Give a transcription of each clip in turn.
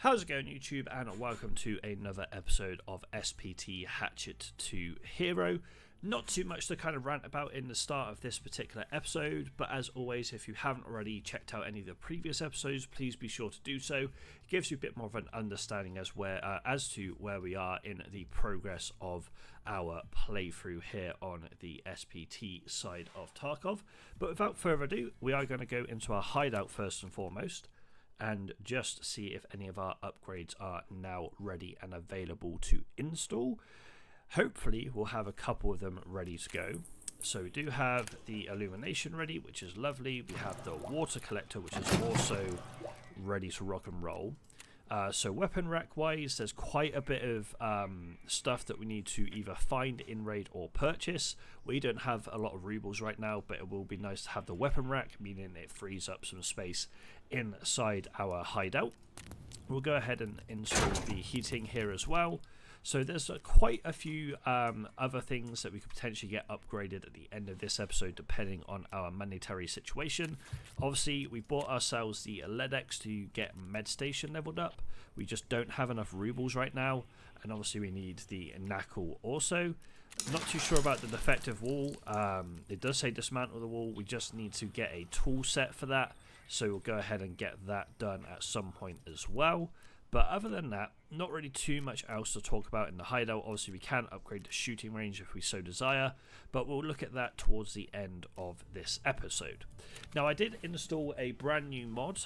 How's it going, YouTube, and welcome to another episode of SPT Hatchet to Hero. Not too much to kind of rant about in the start of this particular episode, but as always, if you haven't already checked out any of the previous episodes, please be sure to do so. It gives you a bit more of an understanding as to where we are in the progress of our playthrough here on the SPT side of Tarkov. But without further ado, we are going to go into our hideout first and foremost, and just see if any of our upgrades are now ready and available to install. Hopefully we'll have a couple of them ready to go. So we do have the illumination ready, which is lovely. We have the water collector, which is also ready to rock and roll. So weapon rack wise, there's quite a bit of stuff that we need to either find in raid or purchase. We don't have a lot of rubles right now, but it will be nice to have the weapon rack, meaning it frees up some space inside our hideout. We'll go ahead and install the heating here as well. So there's quite a few other things that we could potentially get upgraded at the end of this episode, depending on our monetary situation. Obviously, we bought ourselves the LEDX to get MedStation leveled up. We just don't have enough rubles right now, and obviously we need the knuckle also. Not too sure about the defective wall. It does say dismantle the wall. We just need to get a tool set for that, so we'll go ahead and get that done at some point as well. But other than that, not really too much else to talk about in the hideout. Obviously, we can upgrade the shooting range if we so desire, but we'll look at that towards the end of this episode. Now, I did install a brand new mod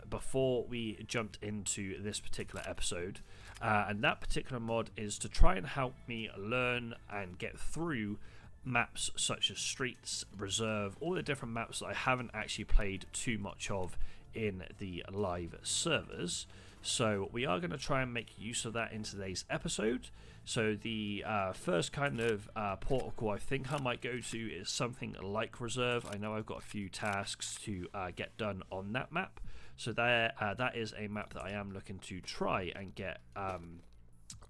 before we jumped into this particular episode, and that particular mod is to try and help me learn and get through maps such as Streets, Reserve, all the different maps that I haven't actually played too much of in the live servers. So we are going to try and make use of that in today's episode. So the first kind of protocol I think I might go to is something like Reserve. I know I've got a few tasks to get done on that map. So that is a map that I am looking to try and get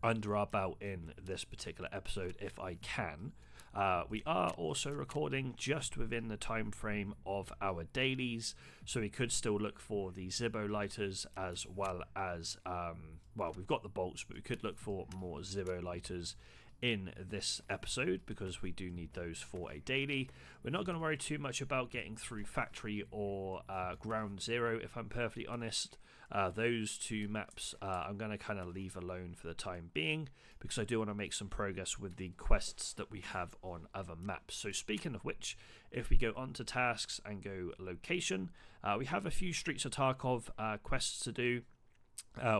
under our belt in this particular episode if I can. We are also recording just within the time frame of our dailies, so we could still look for the Zippo lighters as well as, well, we've got the bolts, but we could look for more Zippo lighters in this episode because we do need those for a daily. We're not going to worry too much about getting through Factory or Ground Zero, if I'm perfectly honest. Those two maps I'm going to kind of leave alone for the time being because I do want to make some progress with the quests that we have on other maps. So speaking of which, if we go on to tasks and go location, we have a few Streets of Tarkov quests to do.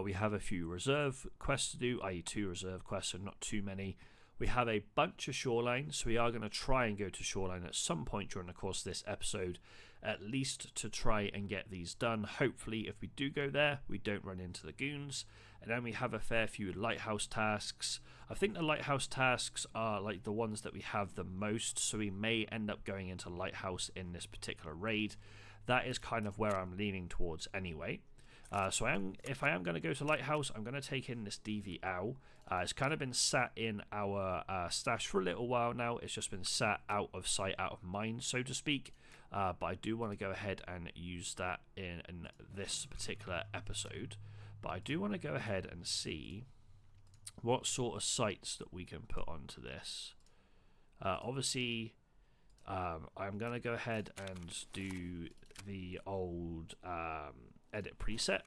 We have a few reserve quests to do, i.e. 2 reserve quests, so not too many. We have a bunch of Shoreline, so we are going to try and go to Shoreline at some point during the course of this episode, at least to try and get these done. Hopefully, if we do go there, we don't run into the Goons. And then we have a fair few Lighthouse tasks. I think the Lighthouse tasks are like the ones that we have the most, so we may end up going into Lighthouse in this particular raid. That is kind of where I'm leaning towards anyway. So if I am going to go to Lighthouse, I'm going to take in this DV Owl. It's kind of been sat in our stash for a little while now. It's just been sat out of sight, out of mind, so to speak. But I do want to go ahead and use that in this particular episode. But I do want to go ahead and see what sort of sights that we can put onto this. Obviously, I'm going to go ahead and do the old edit preset,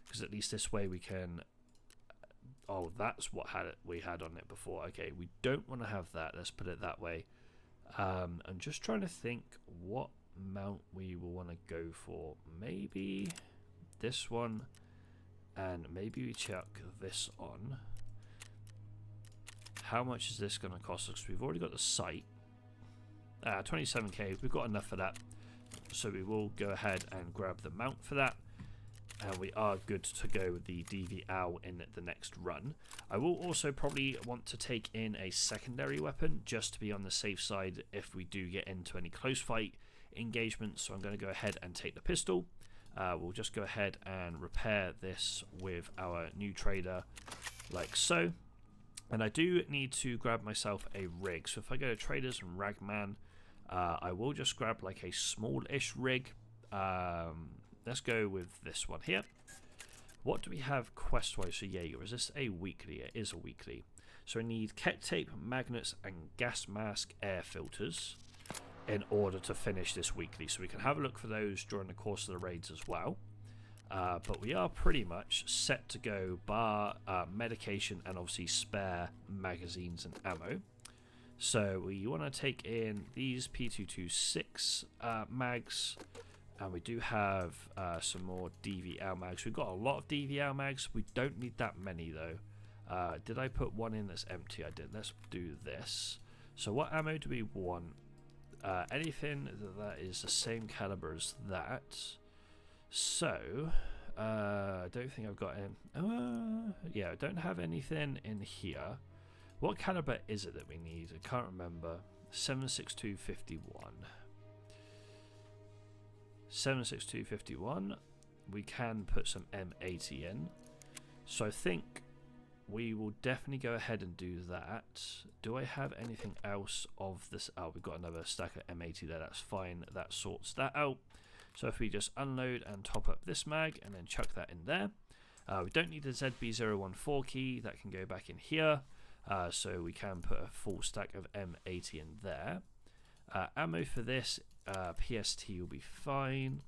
because at least this way we can... Oh, that's what we had on it before. Okay, we don't want to have that. Let's put it that way. I'm just trying to think what mount we will want to go for. Maybe this one, and maybe we chuck this on. How much is this going to cost us? We've already got the sight. 27k. We've got enough for that. So we will go ahead and grab the mount for that. And we are good to go with the DV Owl in the next run. I will also probably want to take in a secondary weapon just to be on the safe side if we do get into any close fight engagements. So I'm going to go ahead and take the pistol. We'll just go ahead and repair this with our new trader like so. And I do need to grab myself a rig. So if I go to traders and ragman, I will just grab like a small-ish rig. Let's go with this one here. What do we have quest-wise for Jaeger? Is this a weekly? It is a weekly. So we need Ket Tape, Magnets, and Gas Mask air filters in order to finish this weekly. So we can have a look for those during the course of the raids as well. But we are pretty much set to go, bar medication and obviously spare magazines and ammo. So we want to take in these P226 mags. And we do have some more DVL mags. We've got a lot of DVL mags. We don't need that many though. Did I put one in that's empty? I did. Let's do this. So what ammo do we want? Anything that is the same caliber as that. So I don't think I've got in. Yeah, I don't have anything in here. What caliber is it that we need? I can't remember. 7.6251. 7.6251. We can put some M80 in. So I think we will definitely go ahead and do that. Do I have anything else of this? Oh, we've got another stack of M80 there. That's fine. That sorts that out. So if we just unload and top up this mag and then chuck that in there. We don't need the ZB014 key. That can go back in here. So we can put a full stack of M80 in there. Ammo for this, PST will be fine.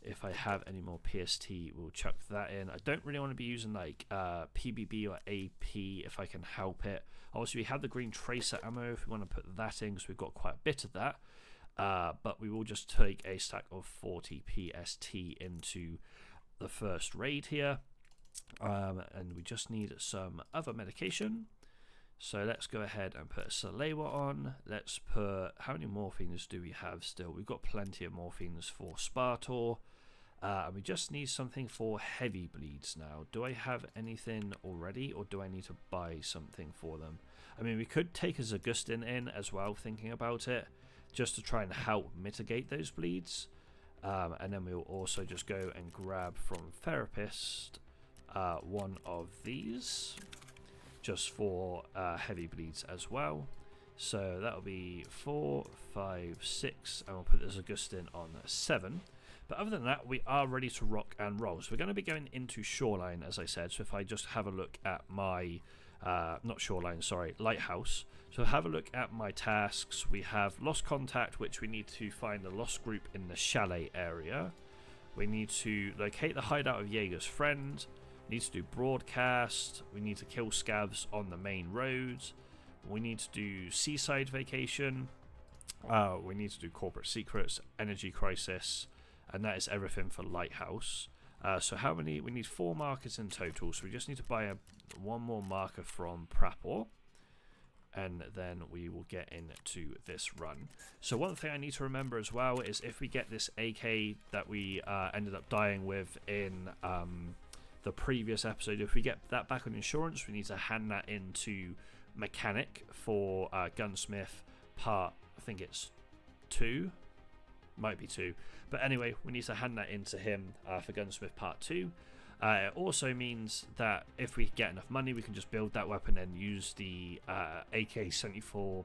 If I have any more PST, we'll chuck that in. I don't really want to be using like PBB or AP if I can help it. Obviously, we have the green tracer ammo if we want to put that in, because we've got quite a bit of that. But we will just take a stack of 40 PST into the first raid here. And we just need some other medication. So let's go ahead and put a Salewa on. Let's put, how many morphines do we have still? We've got plenty of morphines for Spartor. And we just need something for heavy bleeds now. Do I have anything already, or do I need to buy something for them? I mean, we could take a Zagustin in as well, thinking about it, just to try and help mitigate those bleeds. And then we'll also just go and grab from Therapist one of these, just for heavy bleeds as well. So that'll be 4, 5, 6, and we'll put the Zagustin on 7. But other than that, we are ready to rock and roll. So we're going to be going into Shoreline, as I said. So if I just have a look at my, not Shoreline, sorry, Lighthouse. So have a look at my tasks. We have Lost Contact, which we need to find the Lost Group in the Chalet area. We need to locate the hideout of Jaeger's friend. We need to do broadcast. We need to kill scavs on the main roads. We need to do Seaside Vacation. We need to do Corporate Secrets, Energy Crisis. And that is everything for Lighthouse. So how many? We need 4 markers in total. So we just need to buy one more marker from Prapor. And then we will get into this run. So one thing I need to remember as well is if we get this AK that we ended up dying with in the previous episode, if we get that back on insurance, we need to hand that into Mechanic for Gunsmith part, I think it's 2. Might be 2, but anyway, we need to hand that in to him for Gunsmith Part 2. It also means that if we get enough money, we can just build that weapon and use the AK-74U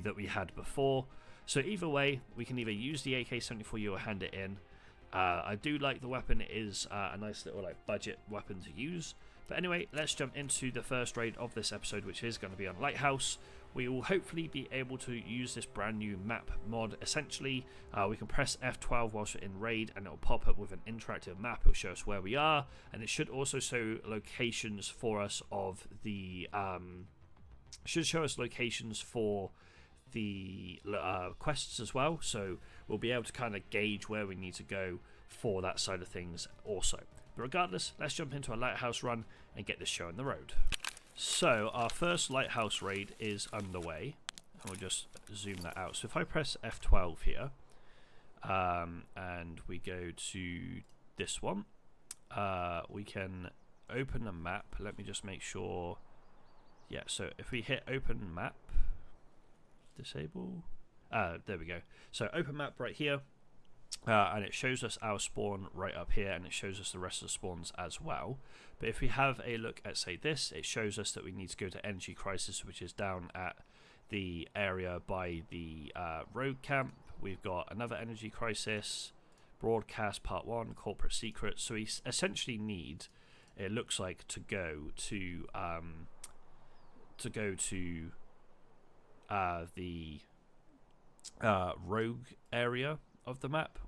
that we had before. So either way, we can either use the AK-74U or hand it in. I do like the weapon. It is a nice little like budget weapon to use. But anyway, let's jump into the first raid of this episode, which is going to be on Lighthouse. We will hopefully be able to use this brand new map mod. Essentially, we can press F12 whilst we're in raid, and it will pop up with an interactive map. It will show us where we are, and it should also show locations for us of the quests as well. So we'll be able to kind of gauge where we need to go for that side of things also. But regardless, let's jump into a Lighthouse run and get this show on the road. So our first Lighthouse raid is underway, and we'll just zoom that out. So if I press F12 here, and we go to this one, we can open a map. Let me just make sure. Yeah, so if we hit open map, disable, there we go. So open map right here, and it shows us our spawn right up here, and it shows us the rest of the spawns as well. But if we have a look at, say, this, it shows us that we need to go to Energy Crisis, which is down at the area by the road camp. We've got another Energy Crisis. Broadcast Part 1, Corporate Secrets. So we essentially need, it looks like, to go to the rogue area of the map.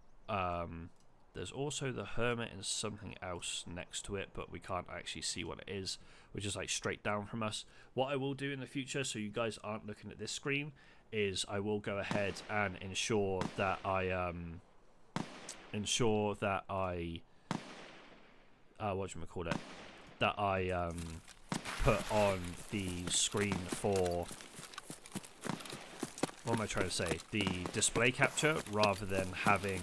There's also the Hermit and something else next to it, but we can't actually see what it is, which is like straight down from us. What I will do in the future, so you guys aren't looking at this screen, is I will go ahead and ensure that I put on the screen for, what am I trying to say, the display capture rather than having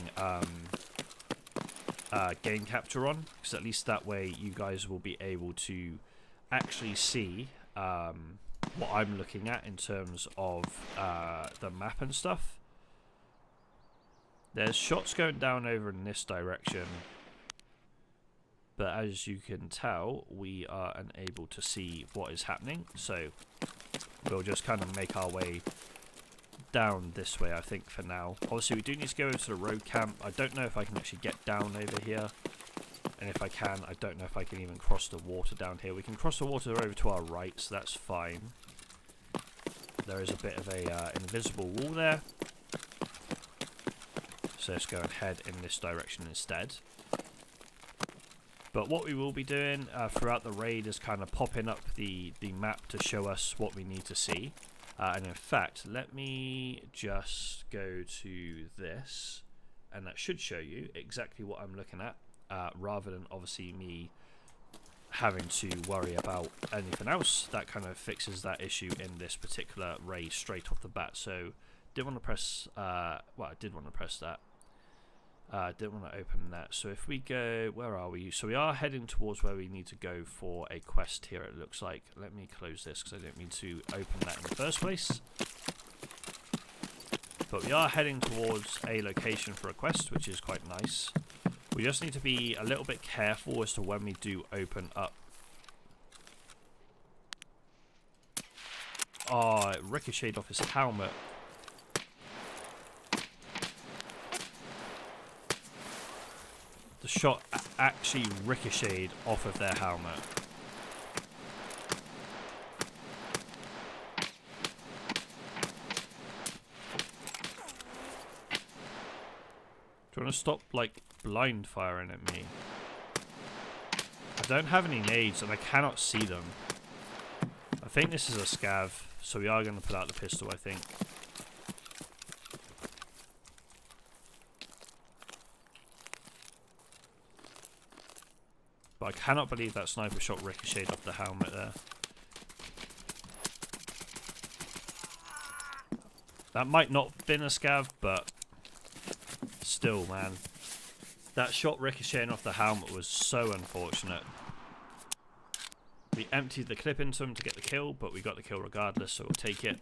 game capture on, because at least that way you guys will be able to actually see what I'm looking at in terms of the map and stuff. There's shots going down over in this direction, but as you can tell, we are unable to see what is happening, so we'll just kind of make our way down this way, I think, for now. Obviously, we do need to go into the road camp. I don't know if I can actually get down over here, and if I can, I don't know if I can even cross the water down here. We can cross the water over to our right, so that's fine. There is a bit of a invisible wall there, so let's go and head in this direction instead. But what we will be doing throughout the raid is kind of popping up the map to show us what we need to see. And in fact, let me just go to this, and that should show you exactly what I'm looking at, rather than obviously me having to worry about anything else. That kind of fixes that issue in this particular raid straight off the bat. So, did want to press, well, I did want to press that. Didn't want to open that. So if we go, where are we? So we are heading towards where we need to go for a quest here, it looks like. Let me close this because I didn't mean to open that in the first place. But we are heading towards a location for a quest, which is quite nice. We just need to be a little bit careful as to when we do open up. Oh, it ricocheted off his helmet. The shot actually ricocheted off of their helmet. Do you want to stop, like, blind firing at me? I don't have any nades and I cannot see them. I think this is a scav, so we are going to pull out the pistol, I think. But I cannot believe that sniper shot ricocheted off the helmet there. That might not have been a scav, but still, man. That shot ricocheting off the helmet was so unfortunate. We emptied the clip into him to get the kill, but we got the kill regardless, so we'll take it.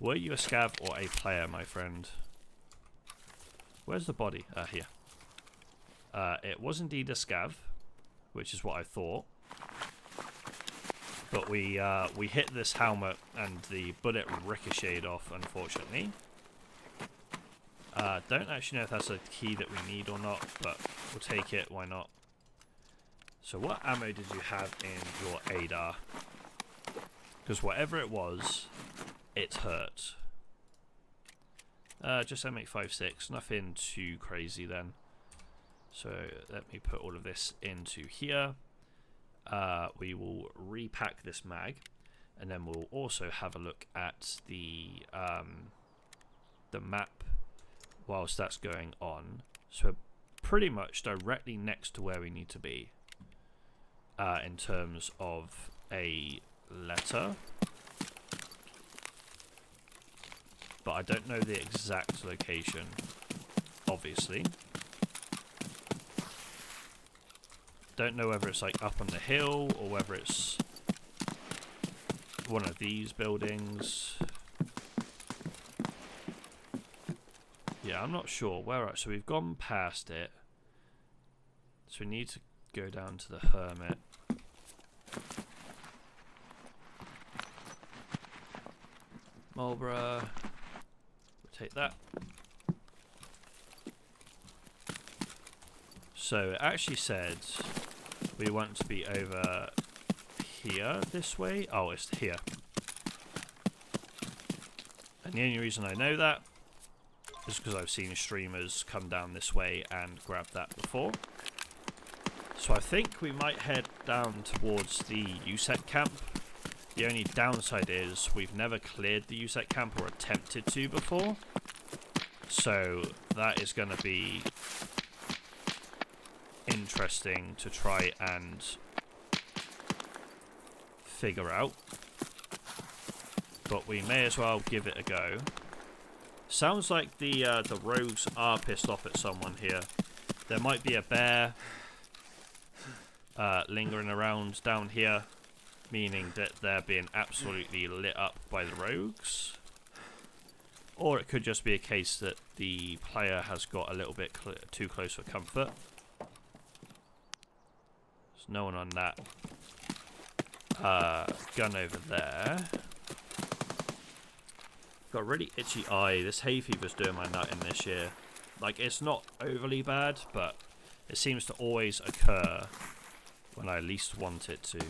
Were you a scav or a player, my friend? Where's the body? Here. It was indeed a scav, which is what I thought. But we hit this helmet and the bullet ricocheted off, unfortunately. Don't actually know if that's a key that we need or not, but we'll take it, why not? So what ammo did you have in your ADAR? Because whatever it was, it hurt. Just M856, nothing too crazy then. So let me put all of this into here. We will repack this mag, and then we'll also have a look at the map whilst that's going on. So we're pretty much directly next to where we need to be in terms of a letter. But I don't know the exact location, obviously. Don't know whether it's like up on the hill or whether it's one of these buildings. Yeah, I'm not sure. Where? So we've gone past it. So we need to go down to the Hermit. Marlborough. We'll take that. So it actually said we want to be over here this way. Oh, it's here. And the only reason I know that is because I've seen streamers come down this way and grab that before. So I think we might head down towards the USEC camp. The only downside is we've never cleared the USEC camp or attempted to before. So that is going to be interesting to try and figure out. But we may as well give it a go. Sounds like the rogues are pissed off at someone here. There might be a bear lingering around down here, meaning that they're being absolutely lit up by the rogues. Or it could just be a case that the player has got a little bit too close for comfort. There's no one on that gun over there. Got a really itchy eye. This hay fever's doing my nut in this year. Like, it's not overly bad, but it seems to always occur when I least want it to.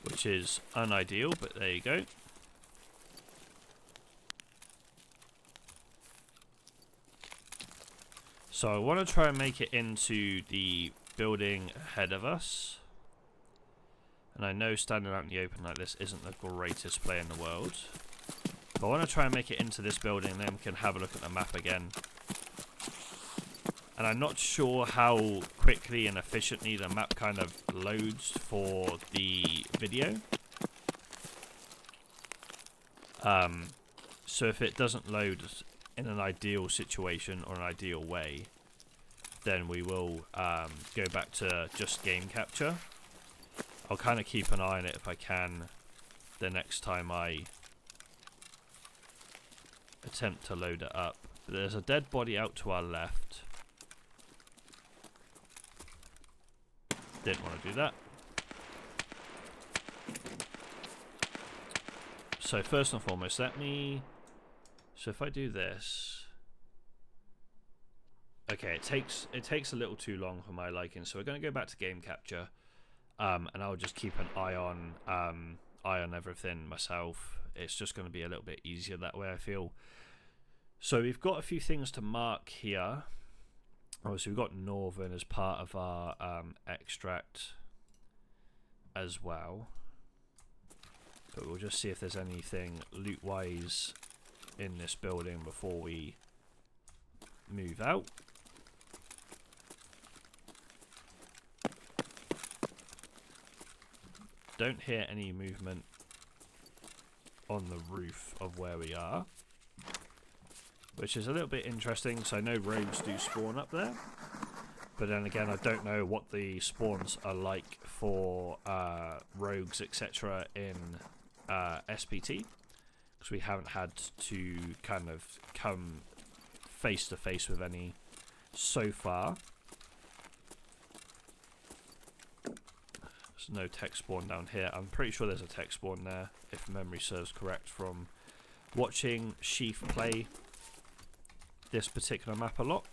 Which is unideal, but there you go. So I want to try and make it into the building ahead of us. And I know standing out in the open like this isn't the greatest play in the world. But I want to try and make it into this building, then we can have a look at the map again. And I'm not sure how quickly and efficiently the map kind of loads for the video. So if it doesn't load in an ideal situation or an ideal way, then we will go back to just game capture. I'll kind of keep an eye on it if I can the next time I attempt to load it up. There's a dead body out to our left. Didn't want to do that. So first and foremost, let me... So if I do this... Okay, it takes a little too long for my liking, so we're going to go back to game capture. And I'll just keep an eye on everything myself. It's just going to be a little bit easier that way, I feel. So we've got a few things to mark here. Obviously, we've got Northern as part of our extract as well. But we'll just see if there's anything loot-wise in this building before we move out. Don't hear any movement on the roof of where we are, which is a little bit interesting. So I know rogues do spawn up there, but then again, I don't know what the spawns are like for rogues, etc. in SPT, because we haven't had to kind of come face to face with any so far. There's no tech spawn down here. I'm pretty sure there's a tech spawn there, if memory serves correct, from watching Sheaf play this particular map a lot.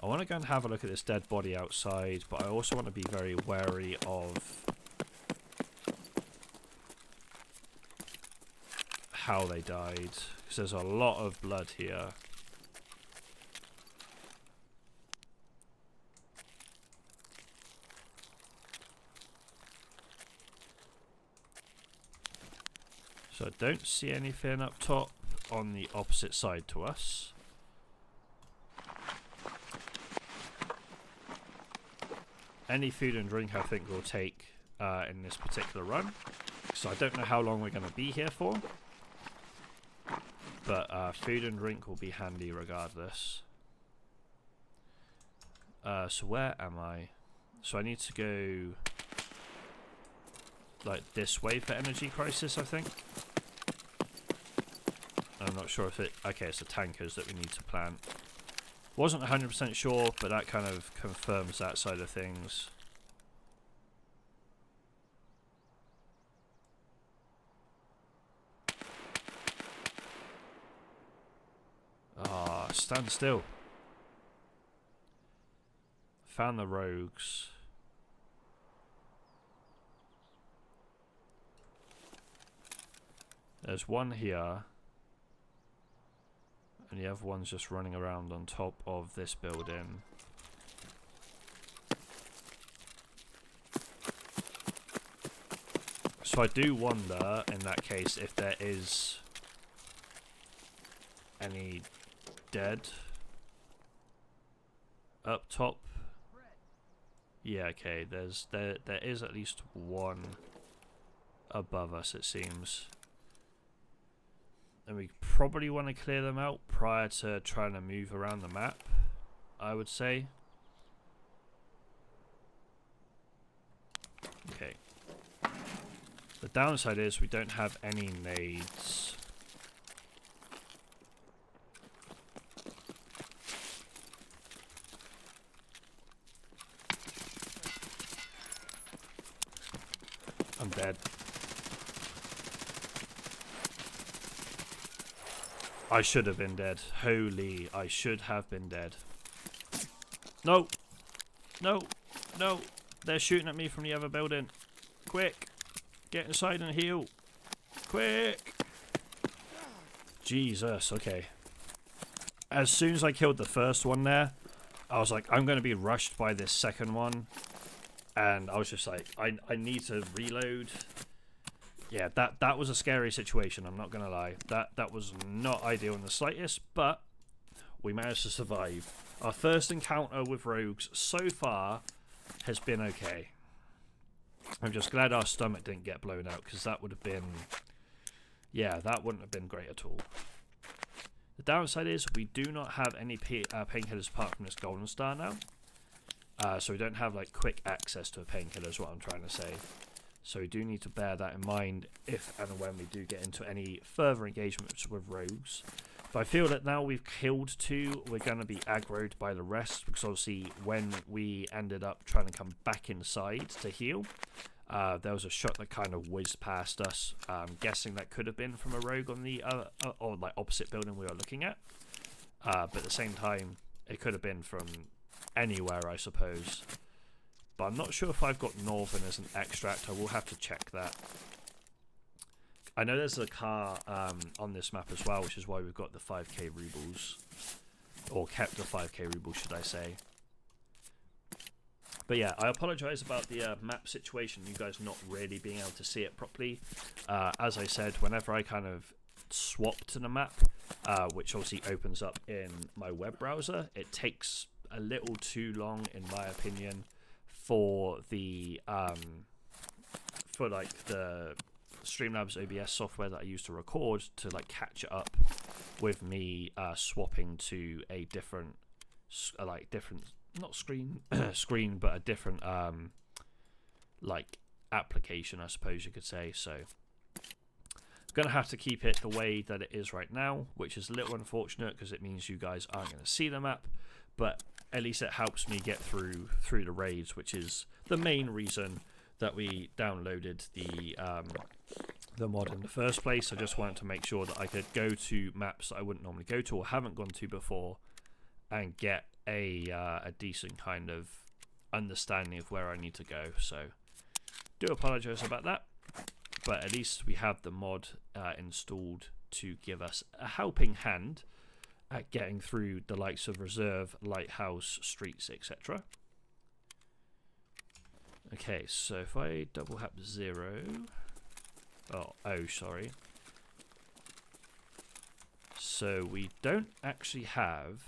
I want to go and have a look at this dead body outside, but I also want to be very wary of how they died, because there's a lot of blood here. So I don't see anything up top on the opposite side to us. Any food and drink I think we'll take in this particular run. So I don't know how long we're going to be here for. But food and drink will be handy regardless. So where am I? So I need to go like this way for Energy Crisis, I think. I'm not sure if it... Okay, it's the tankers that we need to plant. Wasn't 100% sure, but that kind of confirms that side of things. stand still. Found the rogues. There's one here. And the other one's just running around on top of this building. So I do wonder, in that case, if there is any dead up top. Yeah, okay, there is at least one above us, it seems. And we probably want to clear them out prior to trying to move around the map, I would say. Okay. The downside is we don't have any nades. I'm dead. I should have been dead. Holy, I should have been dead. No! No! No! They're shooting at me from the other building. Quick! Get inside and heal. Quick! Jesus, okay. As soon as I killed the first one there, I was like, I'm going to be rushed by this second one. And I was just like, I need to reload. Yeah, that was a scary situation, I'm not going to lie. That was not ideal in the slightest, but we managed to survive. Our first encounter with rogues so far has been okay. I'm just glad our stomach didn't get blown out, because that would have been... Yeah, that wouldn't have been great at all. The downside is we do not have any painkillers apart from this golden star now. So we don't have like quick access to a painkiller is what I'm trying to say. So we do need to bear that in mind if and when we do get into any further engagements with rogues. But I feel that now we've killed two, we're going to be aggroed by the rest, because obviously when we ended up trying to come back inside to heal, there was a shot that kind of whizzed past us. I'm guessing that could have been from a rogue on the or like opposite building we were looking at. But at the same time, it could have been from anywhere, I suppose. But I'm not sure if I've got Northern as an extract. I will have to check that. I know there's a car on this map as well, which is why we've got the 5k rubles. Or kept the 5k rubles, should I say. But yeah, I apologise about the map situation, you guys not really being able to see it properly. As I said, whenever I kind of swap to the map, which obviously opens up in my web browser, it takes a little too long, in my opinion, for the Streamlabs OBS software that I use to record to like catch it up with me swapping to a different not screen but a different like application, I suppose you could say. So I'm gonna have to keep it the way that it is right now, which is a little unfortunate because it means you guys aren't going to see the map, but at least it helps me get through the raids, which is the main reason that we downloaded the mod in the first place. I just wanted to make sure that I could go to maps that I wouldn't normally go to or haven't gone to before and get a decent kind of understanding of where I need to go. So do apologise about that, but at least we have the mod installed to give us a helping hand at getting through the likes of Reserve, Lighthouse, Streets, etc. Okay, so if I double hap 0, sorry. So we don't actually have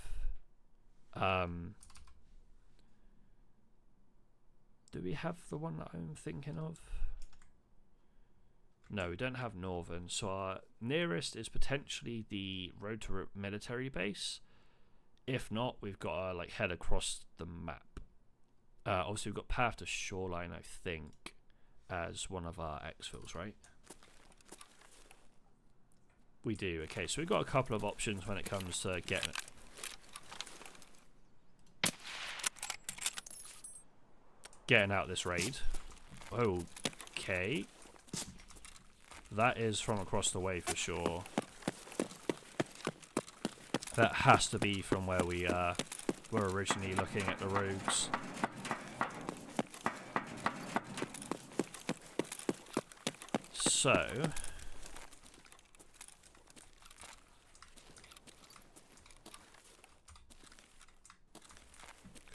do we have the one that I'm thinking of? No, we don't have Northern, so our nearest is potentially the Road to Military Base. If not, we've got to like head across the map. Obviously, we've got Path to Shoreline, I think, as one of our exfils, right? We do. Okay, so we've got a couple of options when it comes to getting out this raid. Okay. That is from across the way for sure. That has to be from where we were originally looking at the rogues. So...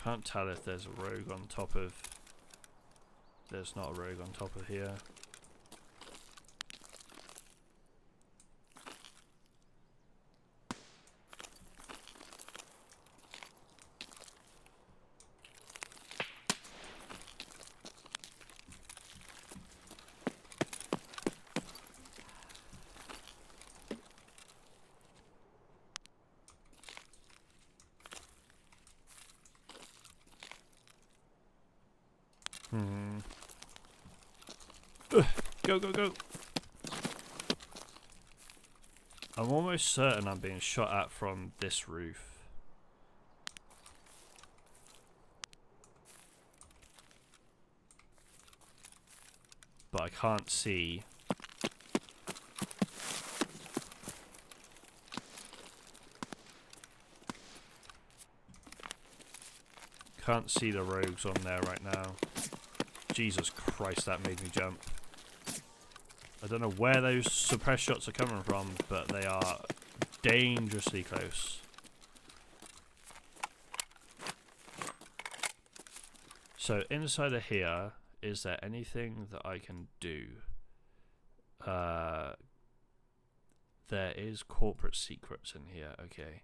can't tell if there's a rogue on top of... there's not a rogue on top of here. Go, go, go! I'm almost certain I'm being shot at from this roof. But I can't see. Can't see the rogues on there right now. Jesus Christ, that made me jump. I don't know where those suppressed shots are coming from, but they are dangerously close. So inside of here, is there anything that I can do? There is corporate secrets in here, okay.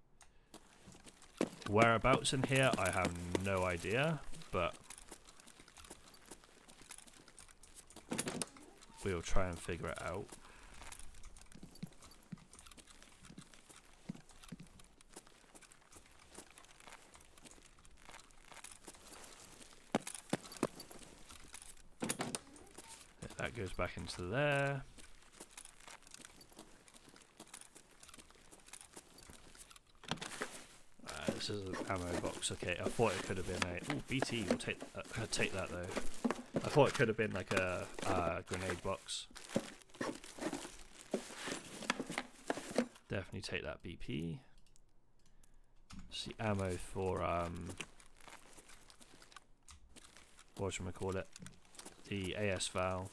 Whereabouts in here, I have no idea, but we'll try and figure it out. That goes back into there. This is an ammo box. Okay, I thought it could have been a... ooh, BT, we'll take that though. I thought it could have been like a grenade box. Definitely take that BP. It's the ammo for whatchamacallit, the AS valve.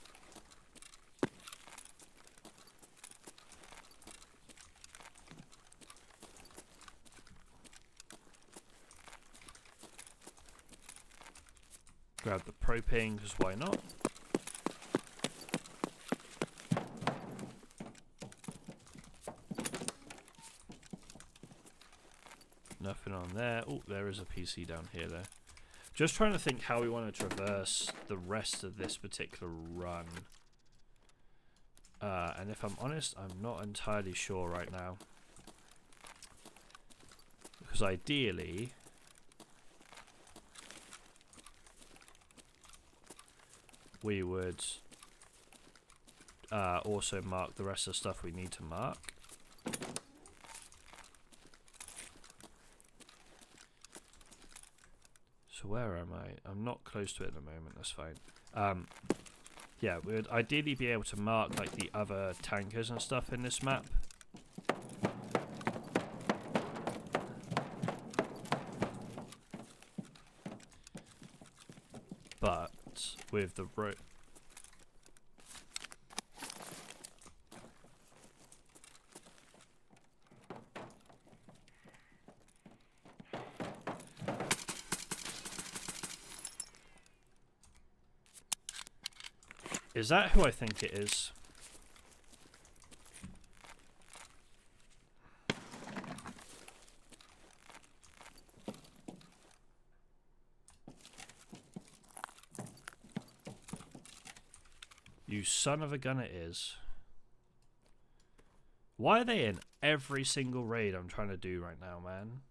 Grab the propane, because why not? Nothing on there. Oh, there is a PC down here though. Just trying to think how we want to traverse the rest of this particular run. And if I'm honest, I'm not entirely sure right now. Because ideally... we would also mark the rest of the stuff we need to mark. So where am I? I'm not close to it at the moment, that's fine. Yeah, we would ideally be able to mark like the other tankers and stuff in this map. But with the road... Is that who I think it is? You son of a gun, it is. Why are they in every single raid I'm trying to do right now, man?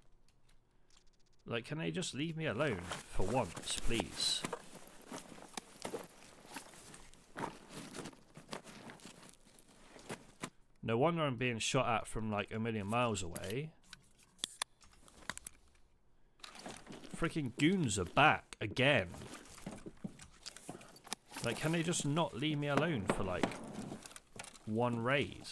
Like, can they just leave me alone for once, please? No wonder I'm being shot at from like a million miles away. Freaking goons are back again. Like, can they just not leave me alone for like one raid?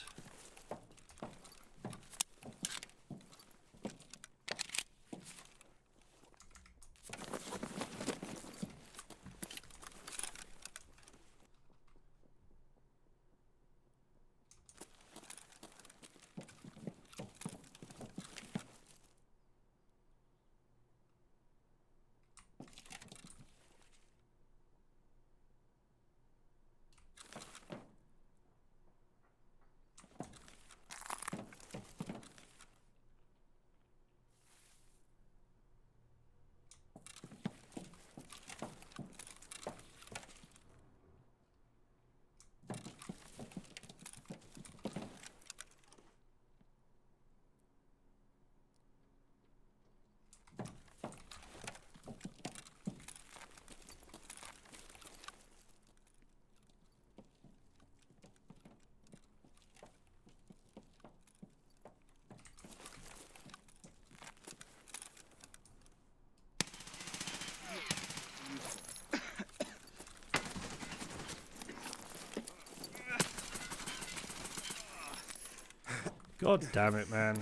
God damn it, man.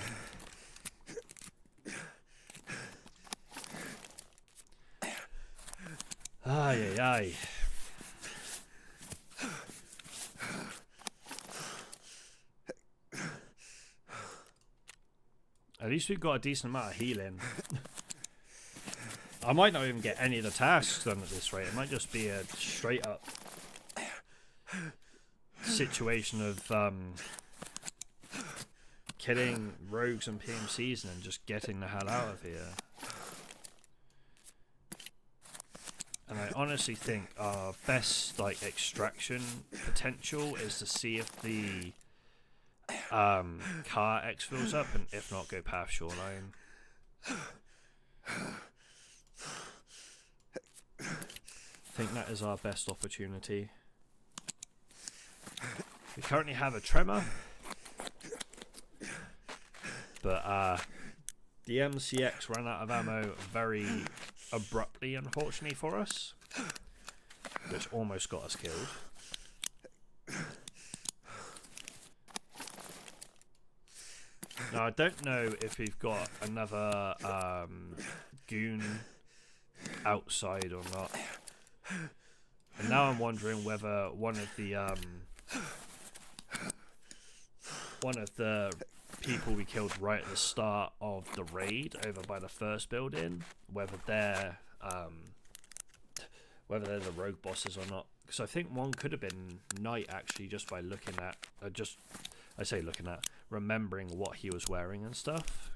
Ay, ay, ay. At least we've got a decent amount of healing. I might not even get any of the tasks done at this rate. It might just be a straight up situation of killing rogues and PMCs and then just getting the hell out of here. And I honestly think our best like extraction potential is to see if the car X fills up, and if not, go past shoreline. I think that is our best opportunity. We currently have a tremor, but the MCX ran out of ammo very abruptly, unfortunately for us, which almost got us killed. Now I don't know if we've got another goon outside or not, and now I'm wondering whether one of the people we killed right at the start of the raid over by the first building, whether they're the rogue bosses or not, because I think one could have been Knight actually, just by looking at remembering what he was wearing and stuff.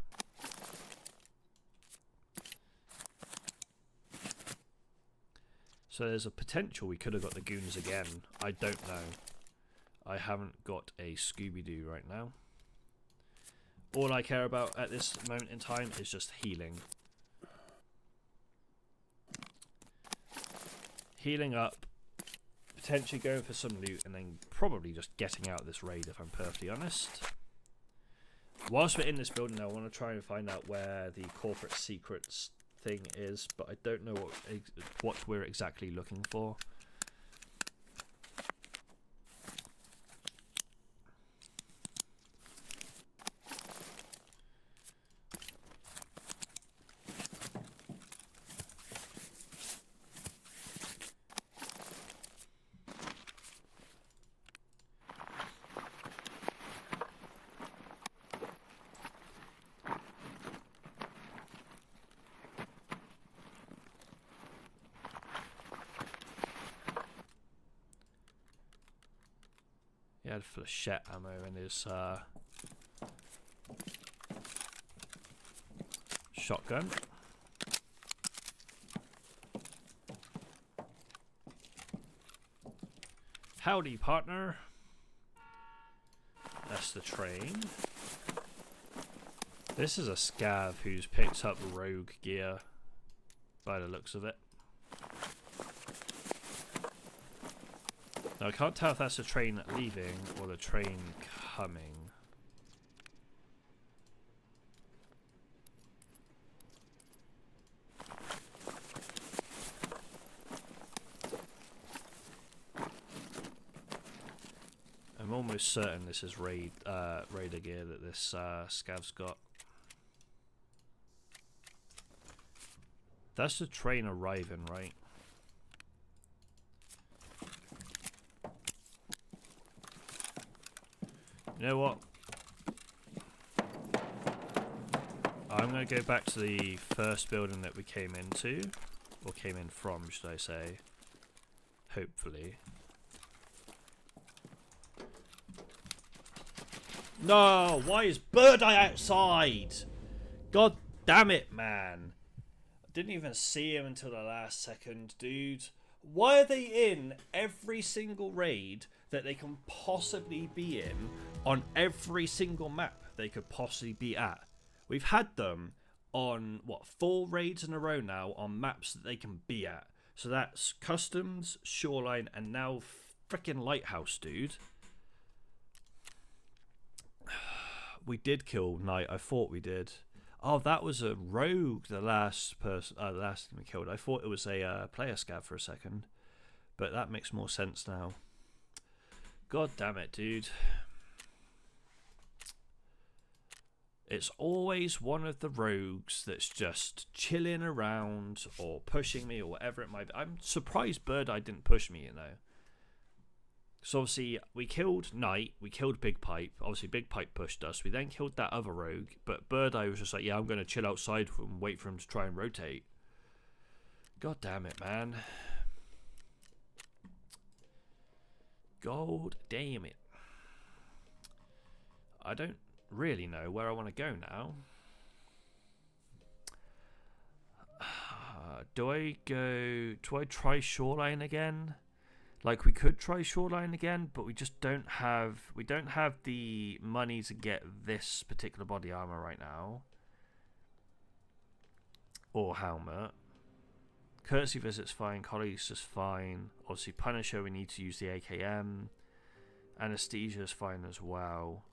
So there's a potential we could have got the goons again. I don't know. I haven't got a Scooby-Doo right now. All I care about at this moment in time is just healing. Healing up, potentially going for some loot, and then probably just getting out of this raid, if I'm perfectly honest. Whilst we're in this building, I want to try and find out where the corporate secrets thing is, but I don't know what we're exactly looking for. He had flechette ammo in his shotgun. Howdy, partner. That's the train. This is a scav who's picked up rogue gear by the looks of it. Now I can't tell if that's the train leaving or the train coming. I'm almost certain this is raider gear that this scav's got. That's the train arriving, right? You know what? I'm going to go back to the first building that we came into. Or came in from, should I say. Hopefully. No! Why is Bird Eye outside? God damn it, man. I didn't even see him until the last second, dude. Why are they in every single raid that they can possibly be in on every single map they could possibly be at? We've had them on, what, 4 raids in a row now on maps that they can be at. So that's Customs, Shoreline, and now frickin' Lighthouse, dude. We did kill Knight. I thought we did. Oh, that was a rogue, the last person, the last thing we killed. I thought it was a player scav for a second. But that makes more sense now. God damn it, dude. It's always one of the rogues that's just chilling around or pushing me or whatever it might be. I'm surprised Bird Eye didn't push me, you know. So obviously we killed Knight, we killed Big Pipe. Obviously Big Pipe pushed us. We then killed that other rogue, but Bird Eye was just like, yeah, I'm going to chill outside and wait for him to try and rotate. God damn it, man. God damn it. I don't really know where I want to go now. Do I try Shoreline again? Like, we could try Shoreline again, but we just don't have the money to get this particular body armor right now, or helmet. Courtesy visit's fine, colleagues is fine. Obviously Punisher, we need to use the AKM. Anesthesia is fine as well.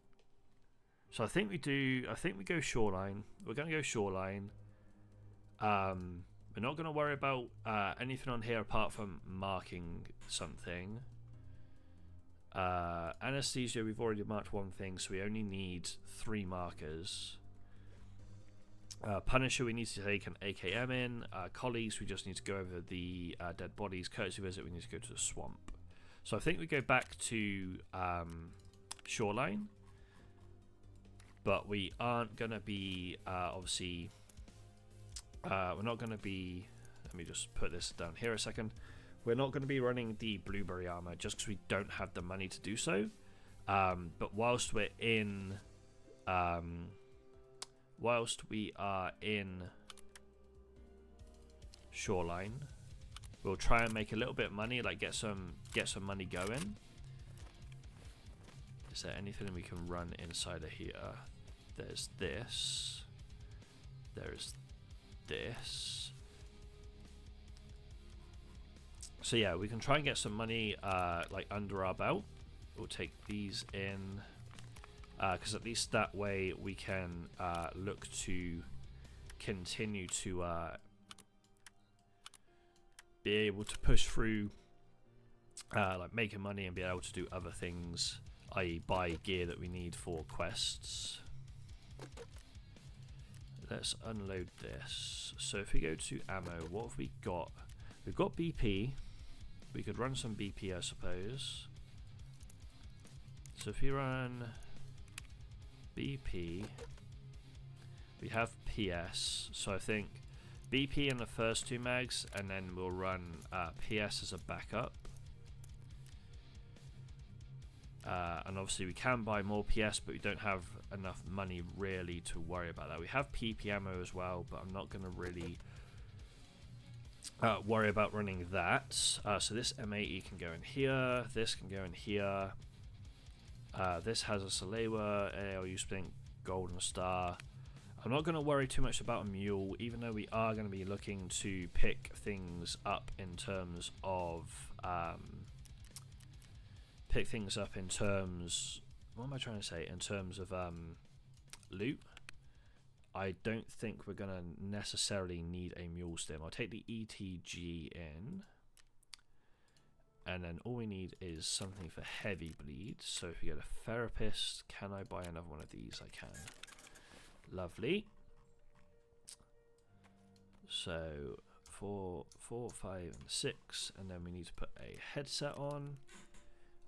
So I think we go Shoreline. We're going to go Shoreline. We're not going to worry about anything on here apart from marking something. Anesthesia, we've already marked one thing, so we only need 3 markers. Punisher, we need to take an AKM in. Colleagues, we just need to go over the dead bodies. Courtesy visit, we need to go to the swamp. So I think we go back to Shoreline. But we aren't going to be, obviously, we're not going to be, let me just put this down here a second. We're not going to be running the blueberry armor just because we don't have the money to do so. But whilst we are in Shoreline, we'll try and make a little bit of money, like get some money going. Is there anything we can run inside of here? There's this. There's this. So yeah, we can try and get some money like under our belt. We'll take these in because at least that way we can look to continue to be able to push through like making money and be able to do other things, i.e. buy gear that we need for quests. Let's unload this. So if we go to ammo, what have we got? We've got BP. We could run some BP, I suppose. So if we run BP, we have PS. So I think BP in the first 2 mags, and then we'll run PS as a backup. And obviously we can buy more PS, but we don't have enough money really to worry about that. We have PP ammo as well, but I'm not going to really worry about running that. So this M80 can go in here, this can go in here. This has a Salewa, ALU Splint, Golden Star. I'm not going to worry too much about a mule, even though we are going to be looking to pick things up in terms of what am I trying to say? In terms of loot. I don't think we're going to necessarily need a mule stim. I'll take the ETG in. And then all we need is something for heavy bleed. So if we get a therapist, can I buy another one of these? I can. Lovely. So 4, 5, and 6. And then we need to put a headset on.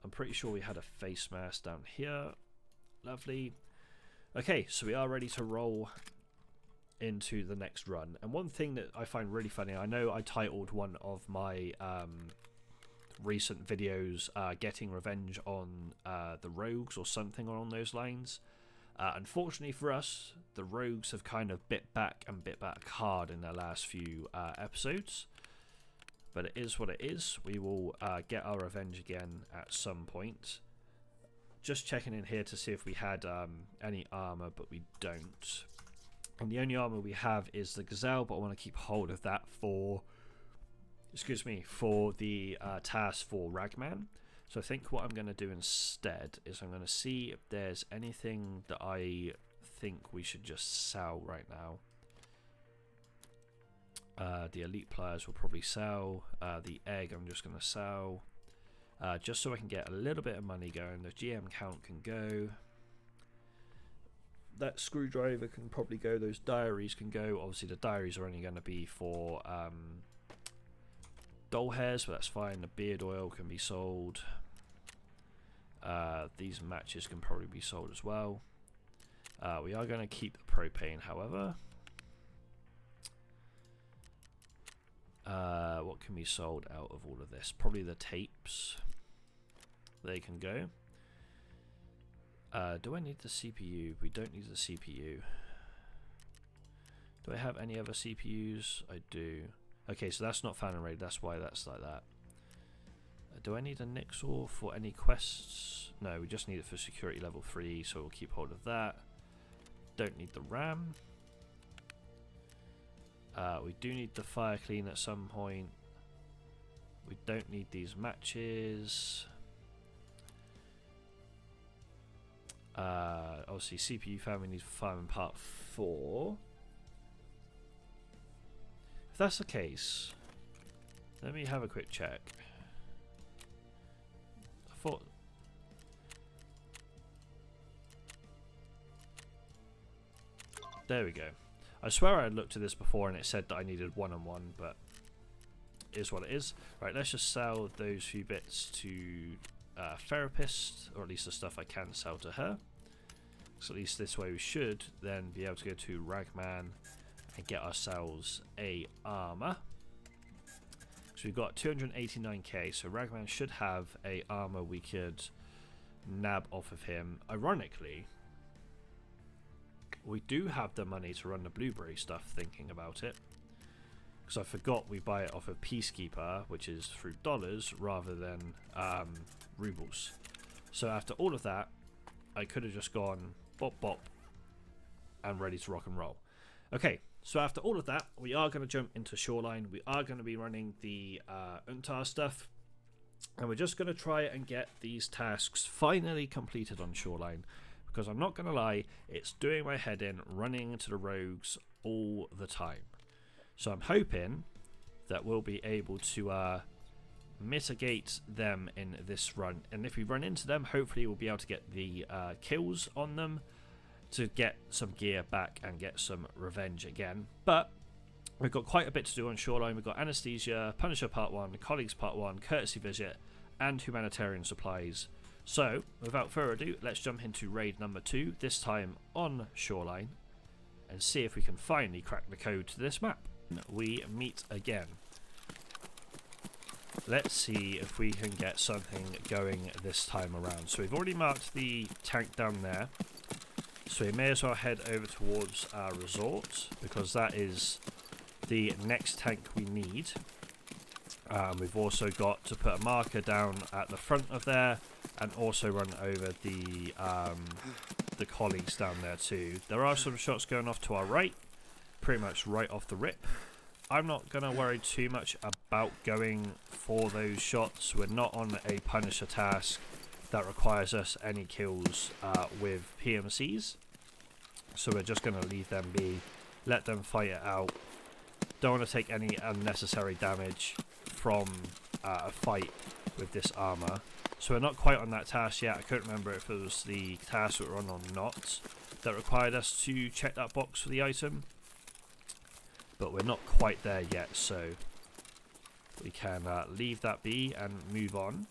I'm pretty sure we had a face mask down here. Lovely. Okay, so we are ready to roll into the next run. And one thing that I find really funny, I know I titled one of my recent videos Getting Revenge on the Rogues or something along those lines. Unfortunately for us, the Rogues have kind of bit back hard in their last few episodes. But it is what it is. We will get our revenge again at some point. Just checking in here to see if we had any armor, but we don't. And the only armor we have is the Gazelle, but I want to keep hold of that for, for the task for Ragman. So I think what I'm going to do instead is I'm going to see if there's anything that I think we should just sell right now. The elite players will probably sell. The egg I'm just going to sell. Just so I can get a little bit of money going. The GM count can go. that screwdriver can probably go. Those diaries can go. Obviously, the diaries are only going to be for doll hairs, but that's fine. The beard oil can be sold. These matches can probably be sold as well. We are going to keep the propane, however. What can be sold out of all of this? Probably the tapes. They can go. Do I need the CPU? We don't need the CPU. Do I have any other CPUs? I do. Okay, so that's not fan and raid. That's why that's like that. Do I need a Nixel for any quests? No, we just need it for security level 3, so we'll keep hold of that. Don't need the RAM. We do need the fire clean at some point. We don't need these matches. Obviously CPU fan we need for fireman part 4. If that's the case, let me have a quick check. I thought... There we go. I swear I had looked at this before and it said that I needed 1 and 1, but it is what it is. Right, let's just sell those few bits to Therapist, or at least the stuff I can sell to her. So at least this way we should then be able to go to Ragman and get ourselves a armor. So we've got 289k, so Ragman should have a armor we could nab off of him. Ironically, we do have the money to run the blueberry stuff, thinking about it, because I forgot we buy it off of Peacekeeper, which is through dollars rather than rubles. So after all of that, I could have just gone bop bop and ready to rock and roll. Okay, so after all of that, we are going to jump into Shoreline. We are going to be running the Untar stuff, and we're just going to try and get these tasks finally completed on Shoreline, because I'm not going to lie, it's doing my head in running into the rogues all the time. So I'm hoping that we'll be able to mitigate them in this run, and if we run into them, hopefully we'll be able to get the kills on them to get some gear back and get some revenge again. But we've got quite a bit to do on Shoreline. We've got Anesthesia, Punisher Part 1, Colleagues Part 1, Courtesy Visit, and Humanitarian Supplies. So without further ado, let's jump into raid number 2, this time on Shoreline, and see if we can finally crack the code to this map. We meet again. Let's see if we can get something going this time around. So we've already marked the tank down there, so we may as well head over towards our resort, because that is the next tank we need. We've also got to put a marker down at the front of there, and also run over the colleagues down there too. There are some shots going off to our right, pretty much right off the rip. I'm not going to worry too much about going for those shots. We're not on a Punisher task that requires us any kills with PMCs, so we're just going to leave them be, let them fight it out. Don't want to take any unnecessary damage from a fight with this armor. So we're not quite on that task yet. I couldn't remember if it was the task that we're on or not that required us to check that box for the item, but we're not quite there yet, so we can leave that be and move on.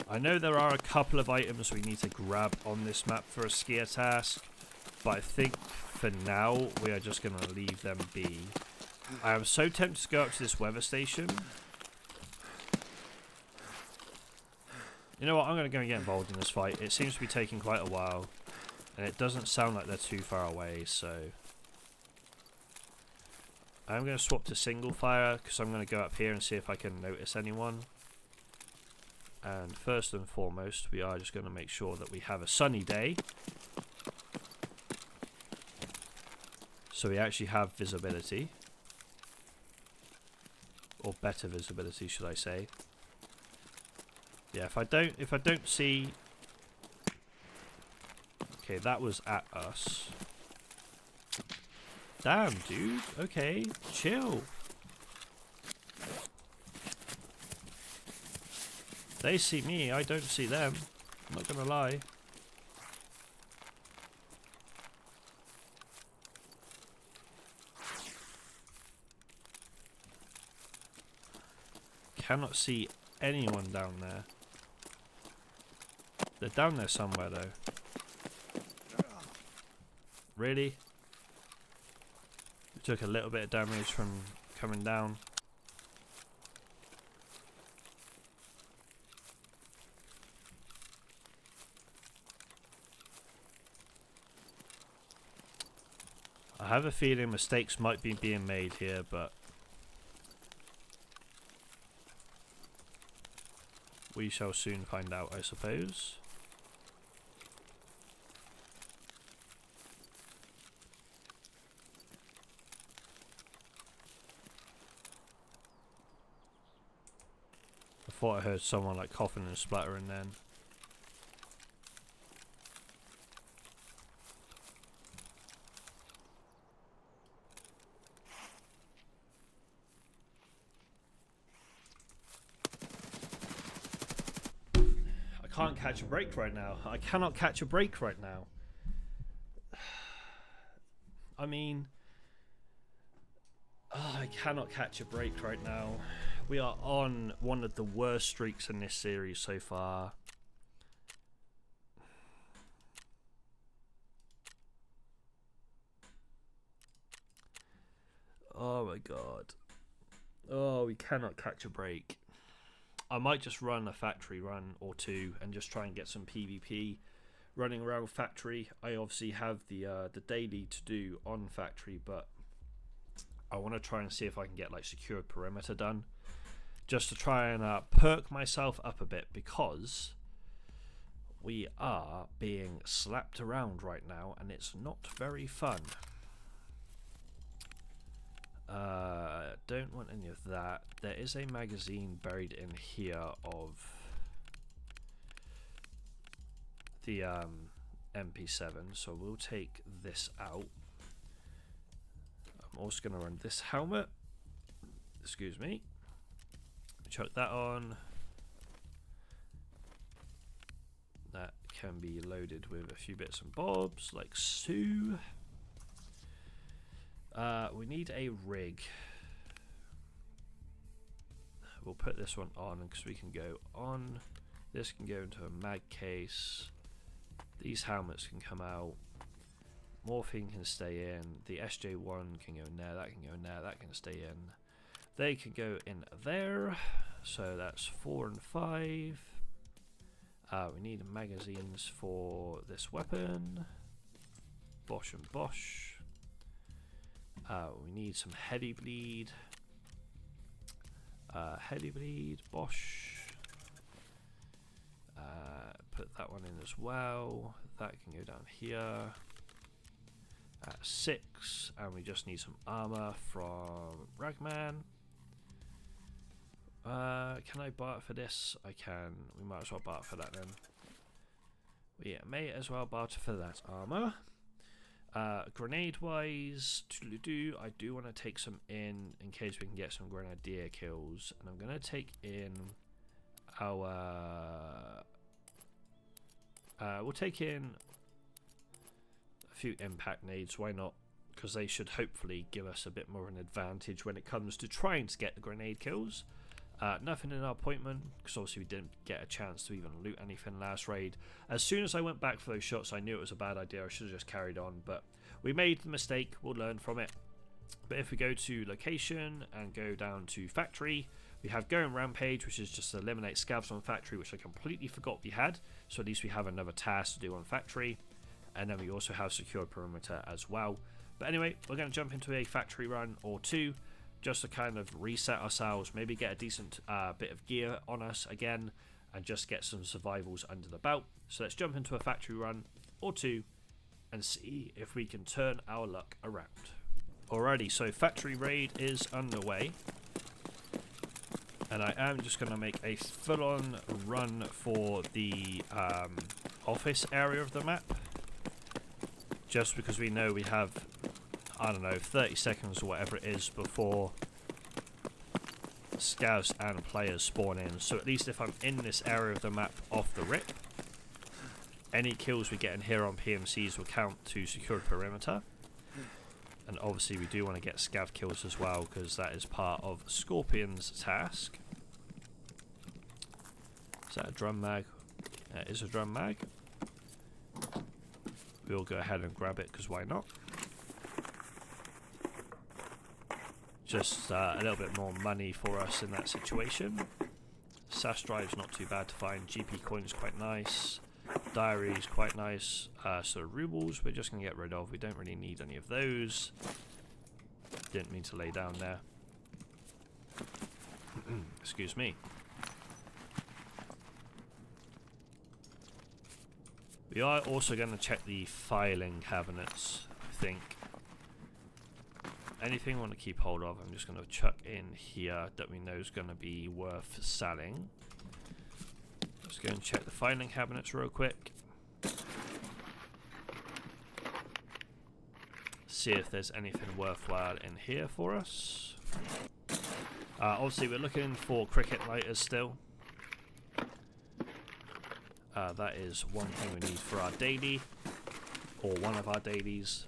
I know there are a couple of items we need to grab on this map for a skier task, but I think for now we are just going to leave them be. I am so tempted to go up to this weather station. You know what, I'm going to go and get involved in this fight. It seems to be taking quite a while, and it doesn't sound like they're too far away, so I'm going to swap to single fire, because I'm going to go up here and see if I can notice anyone. And first and foremost, we are just going to make sure that we have a sunny day, so we actually have visibility, or better visibility, should I say. Yeah, if I don't see... Okay, that was at us. Damn, dude. Okay, chill. They see me, I don't see them. Not gonna lie. Cannot see anyone down there. They're down there somewhere though. Really? We took a little bit of damage from coming down. I have a feeling mistakes might be being made here, but we shall soon find out, I suppose. I thought I heard someone like coughing and spluttering then. I can't catch a break right now. I cannot catch a break right now. I mean, I cannot catch a break right now. We are on one of the worst streaks in this series so far. Oh my god. Oh, we cannot catch a break. I might just run a factory run or two and just try and get some PvP running around factory. I obviously have the daily to do on factory, but I want to try and see if I can get like secured perimeter done, just to try and perk myself up a bit, because we are being slapped around right now and it's not very fun. Don't want any of that. There is a magazine buried in here of the MP7, so we'll take this out. I'm also going to run this helmet. Excuse me. Chuck that on. That can be loaded with a few bits and bobs, like so. We need a rig. We'll put this one on because we can go on. This can go into a mag case. These helmets can come out. Morphine can stay in. The SJ1 can go in there. That can go in there. That can stay in. They can go in there. So that's 4 and 5. We need magazines for this weapon. Bosch and Bosch. We need some heavy bleed. Heavy bleed, Bosch. Put that one in as well. That can go down here. 6, and we just need some armor from Ragman. Can I barter for this? I can. We might as well barter for that then. We may as well barter for that armor. Grenade wise, I do want to take some in case we can get some grenadier kills, and I'm going to take in our we'll take in a few impact nades, why not, because they should hopefully give us a bit more of an advantage when it comes to trying to get the grenade kills. Nothing in our appointment, because obviously we didn't get a chance to even loot anything last raid. As soon as I went back for those shots, I knew it was a bad idea. I should have just carried on, but we made the mistake. We'll learn from it. But if we go to location and go down to factory, we have go and rampage, which is just to eliminate scavs on factory, which I completely forgot we had. So at least we have another task to do on factory. And then we also have secure perimeter as well. But anyway, we're going to jump into a factory run or two, just to kind of reset ourselves, maybe get a decent bit of gear on us again, and just get some survivals under the belt. So let's jump into a factory run or two and see if we can turn our luck around. Alrighty, so factory raid is underway, and I am just going to make a full-on run for the office area of the map, just because we know we have, I don't know, 30 seconds or whatever it is before scavs and players spawn in. So at least if I'm in this area of the map off the rip, Any kills we get in here on PMCs will count to secured perimeter. And obviously we do want to get scav kills as well, because that is part of Scorpion's task. Is that a drum mag? It is a drum mag. We'll go ahead and grab it, because why not? Just a little bit more money for us in that situation. SAS drive's not too bad to find. GP coin's quite nice. Diary's quite nice. So rubles we're just going to get rid of. We don't really need any of those. Didn't mean to lay down there. Excuse me. We are also going to check the filing cabinets, I think. Anything I want to keep hold of, I'm just going to chuck in here that we know is going to be worth selling. Let's go and check the filing cabinets real quick. See if there's anything worthwhile in here for us. Obviously we're looking for cricket lighters still. That is one thing we need for our daily, or one of our dailies.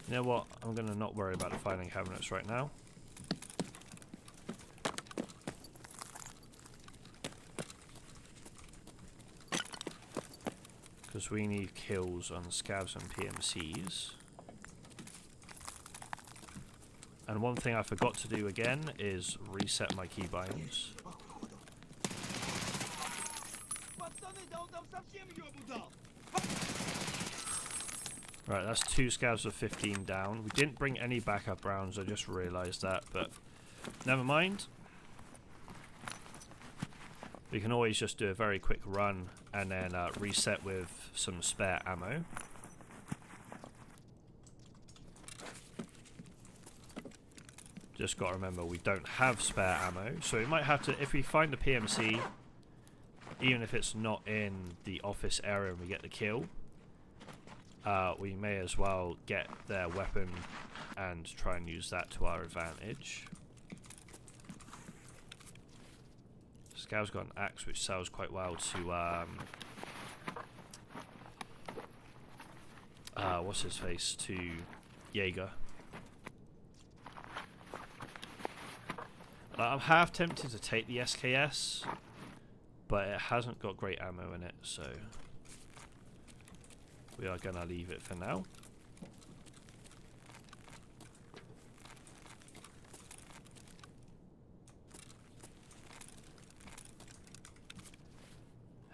You know what? I'm going to not worry about the filing cabinets right now. Because we need kills on scavs and PMCs. And one thing I forgot to do again is reset my keybinds. Right, that's 2 scavs of 15 down. We didn't bring any backup rounds, I just realised that, but never mind. We can always just do a very quick run and then reset with some spare ammo. Just got to remember we don't have spare ammo, so we might have to, if we find the PMC, even if it's not in the office area and we get the kill, we may as well get their weapon and try and use that to our advantage. Scav's got an axe which sells quite well to what's his face, to Jaeger. I'm half tempted to take the SKS, but it hasn't got great ammo in it, so we are gonna leave it for now.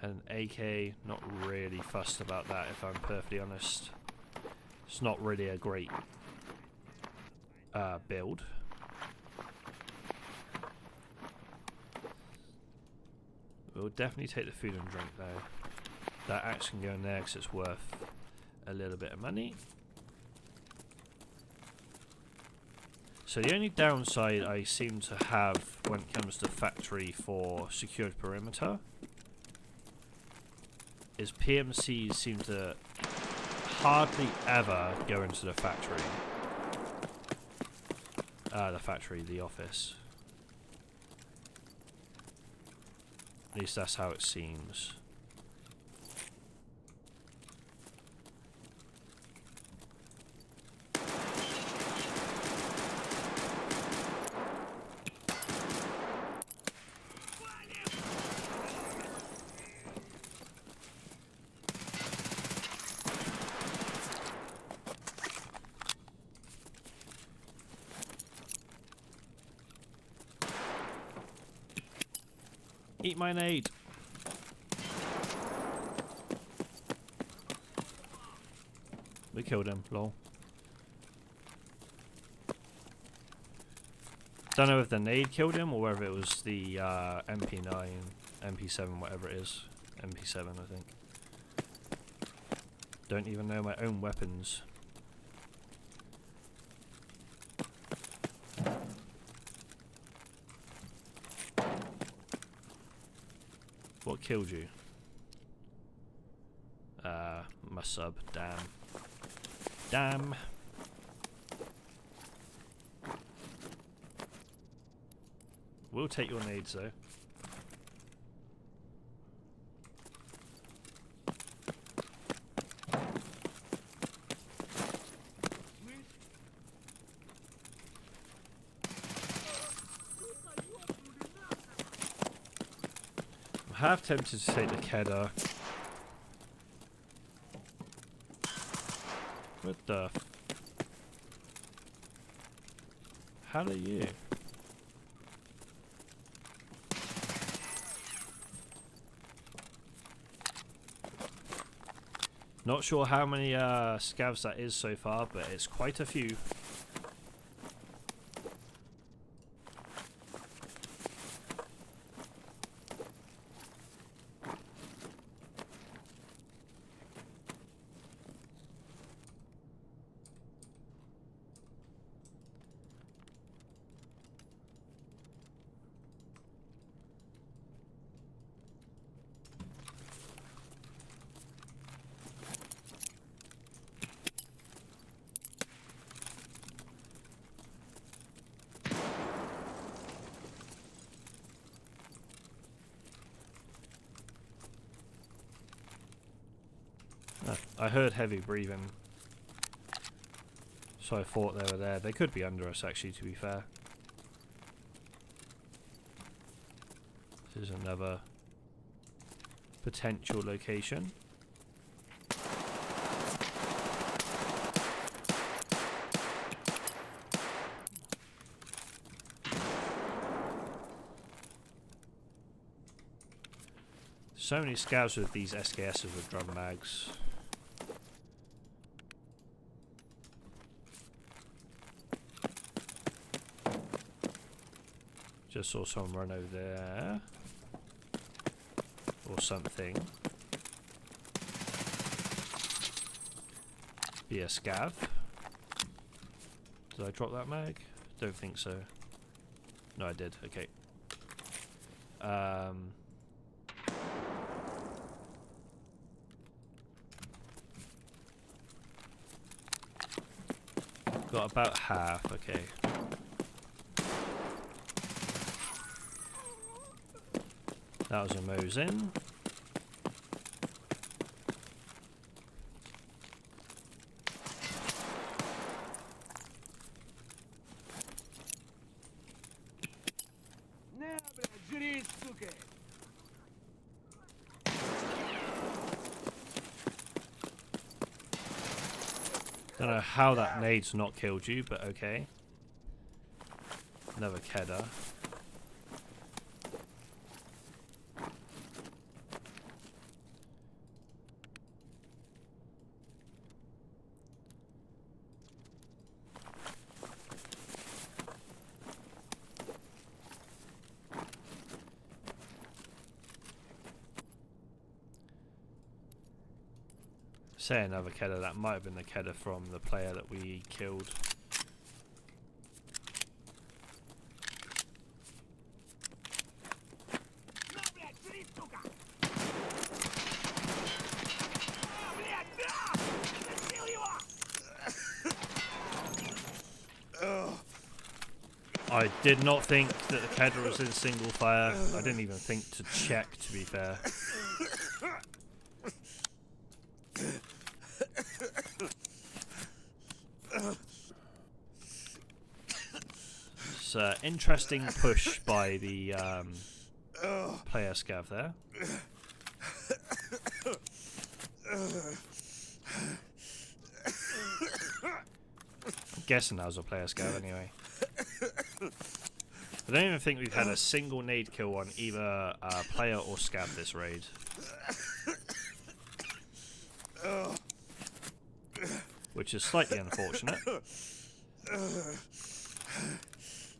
And AK, not really fussed about that if I'm perfectly honest. It's not really a great build. We'll definitely take the food and drink though. That axe can go in there because it's worth a little bit of money. So the only downside I seem to have when it comes to factory for secured perimeter is PMCs seem to hardly ever go into the factory. The office. At least that's how it seems. Eat my nade. We killed him, lol. Don't know if the nade killed him or whether it was the MP9, MP7, whatever it is. MP7, I think. Don't even know my own weapons. What killed you? My sub, damn. Damn. We'll take your nades though. I'm half tempted to take the Kedar. What the f... How are you? Not sure how many scavs that is so far, but it's quite a few. I heard heavy breathing, so I thought they were there. They could be under us, actually, to be fair. This is another potential location. So many scouts with these SKSs with drum mags. Just saw someone run over there. Or something. Be a scav. Did I drop that mag? Don't think so. No, I did. Okay. Got about half. Okay. That was a Mosin. Don't know how that nade's not killed you, but okay. Another Kedar. Say another Kedar, that might have been the Kedar from the player that we killed. I did not think that the Kedar was in single fire. I didn't even think to check, to be fair. It's an interesting push by the player scav there. I'm guessing that was a player scav anyway. I don't even think we've had a single nade kill on either player or scav this raid. Which is slightly unfortunate.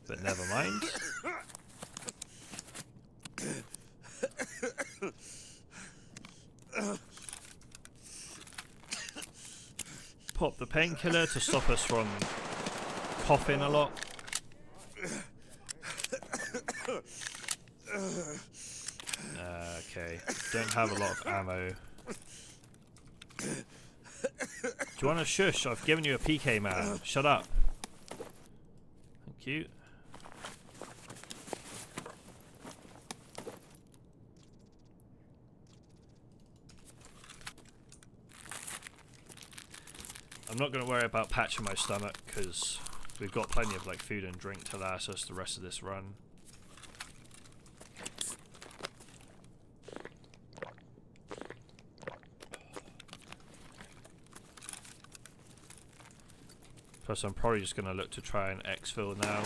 But never mind. Pop the painkiller to stop us from coughing a lot. Okay, don't have a lot of ammo. Do you want to shush? I've given you a PK, man. Shut up. Thank you. I'm not going to worry about patching my stomach because we've got plenty of like food and drink to last us the rest of this run. Plus, I'm probably just going to look to try and exfil now.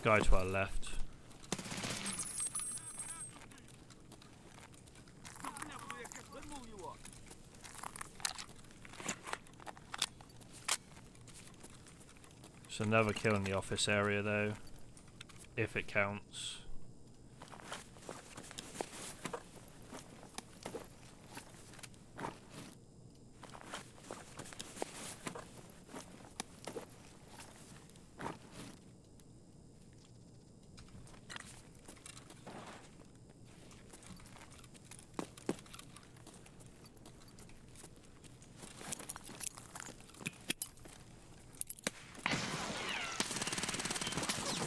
Guy to our left. It's another kill in the office area though, if it counts.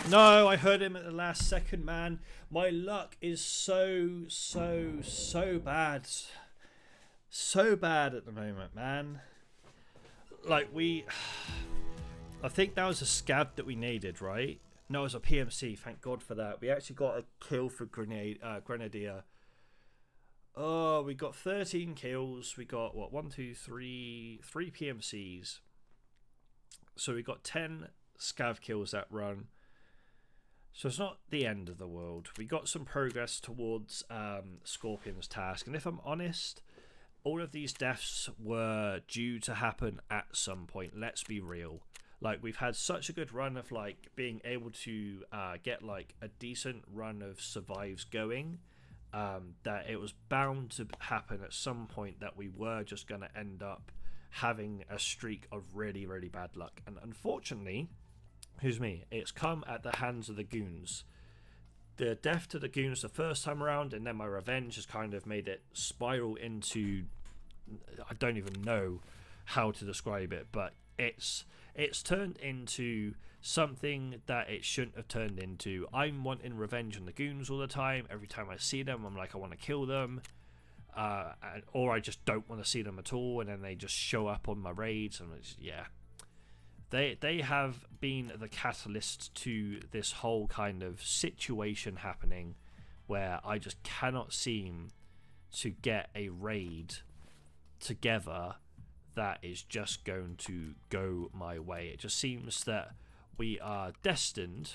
No, I heard him at the last second, man. My luck is so bad. So bad at the moment, man. Like, I think that was a scab that we needed, right? No, it was a PMC. Thank God for that. We actually got a kill for Grenadier. Oh, we got 13 kills. We got, what, 1, 2, 3 PMCs. So we got 10 scav kills that run. So it's not the end of the world. We got some progress towards Scorpion's task. And if I'm honest, all of these deaths were due to happen at some point. Let's be real. Like, we've had such a good run of, like, being able to get, like, a decent run of survives going, that it was bound to happen at some point that we were just going to end up having a streak of really, really bad luck. And unfortunately, it's come at the hands of the Goons. The death to the Goons the first time around, and then my revenge has kind of made it spiral into, I don't even know how to describe it, but it's turned into something that it shouldn't have turned into. I'm wanting revenge on the Goons all the time. Every time I see them, I'm like, I want to kill them, or I just don't want to see them at all, and then they just show up on my raids, and it's, yeah. They have been the catalyst to this whole kind of situation happening where I just cannot seem to get a raid together that is just going to go my way. It just seems that we are destined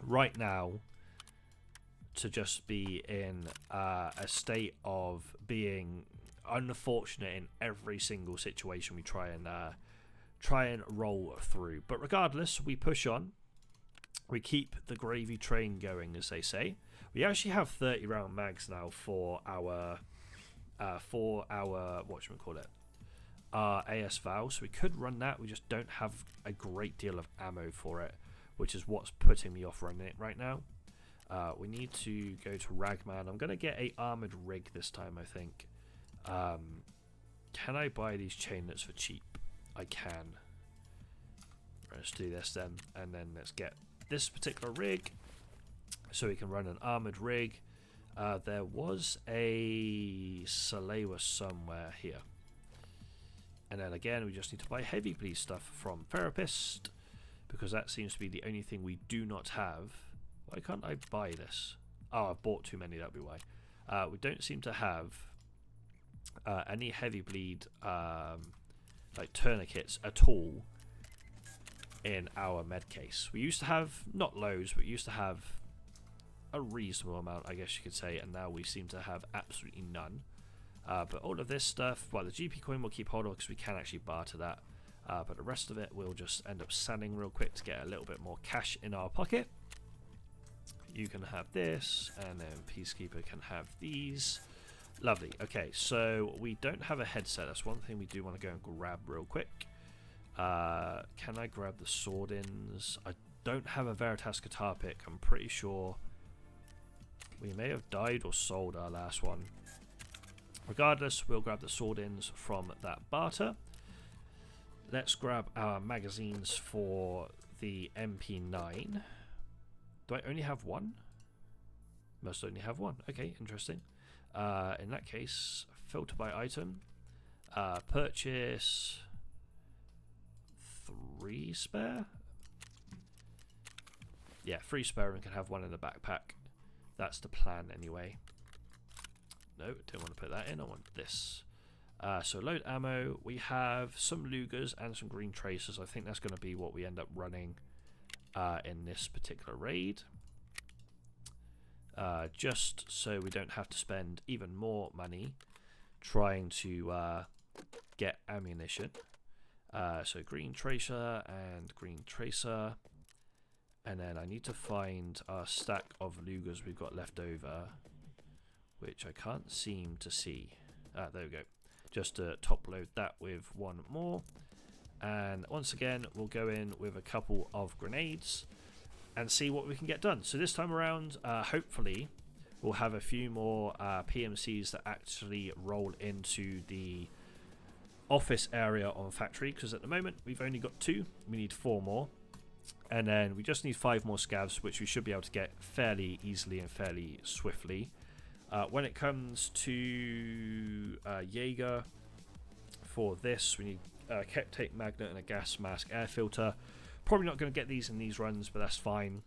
right now to just be in a state of being unfortunate in every single situation we try and roll through. But regardless, we push on. We keep the gravy train going, as they say. We actually have 30 round mags now for our whatchamacallit, AS Val, so we could run that. We just don't have a great deal of ammo for it, which is what's putting me off running it right now. We need to go to Ragman. I'm going to get a armored rig this time, I think. Can I buy these chainlets for cheap? I can. Let's do this then, and then let's get this particular rig so we can run an armored rig. There was a Salewa somewhere here, and then again we just need to buy heavy bleed stuff from Therapist because that seems to be the only thing we do not have. Why can't I buy this? Oh, I've bought too many, that'll be why. We don't seem to have any heavy bleed like tourniquets at all in our med case. We used to have, not loads, but we used to have a reasonable amount, I guess you could say, and now we seem to have absolutely none. But all of this stuff, well, the GP coin we'll keep hold of because we can actually barter that, but the rest of it we'll just end up selling real quick to get a little bit more cash in our pocket. You can have this, and then Peacekeeper can have these. Lovely. Okay, so we don't have a headset. That's one thing we do want to go and grab real quick. Can I grab the sword-ins? I don't have a Veritas guitar pick. I'm pretty sure we may have died or sold our last one. Regardless, we'll grab the sword-ins from that barter. Let's grab our magazines for the MP9. Do I only have one? Must only have one. Okay, interesting. In that case, filter by item. Purchase 3 spare? Yeah, 3 spare and we can have one in the backpack. That's the plan anyway. No, don't want to put that in. I want this. So load ammo. We have some Lugers and some green tracers. I think that's going to be what we end up running in this particular raid. Just so we don't have to spend even more money trying to get ammunition. So green tracer and green tracer. And then I need to find our stack of Lugers we've got left over, which I can't seem to see. There we go. Just to top load that with one more. And once again, we'll go in with a couple of grenades and see what we can get done. So this time around, hopefully, we'll have a few more PMCs that actually roll into the office area on factory, because at the moment we've only got 2. We need 4 more. And then we just need 5 more scavs, which we should be able to get fairly easily and fairly swiftly. When it comes to Jaeger, for this we need a Keptape magnet and a gas mask air filter. Probably not going to get these in these runs, but that's fine.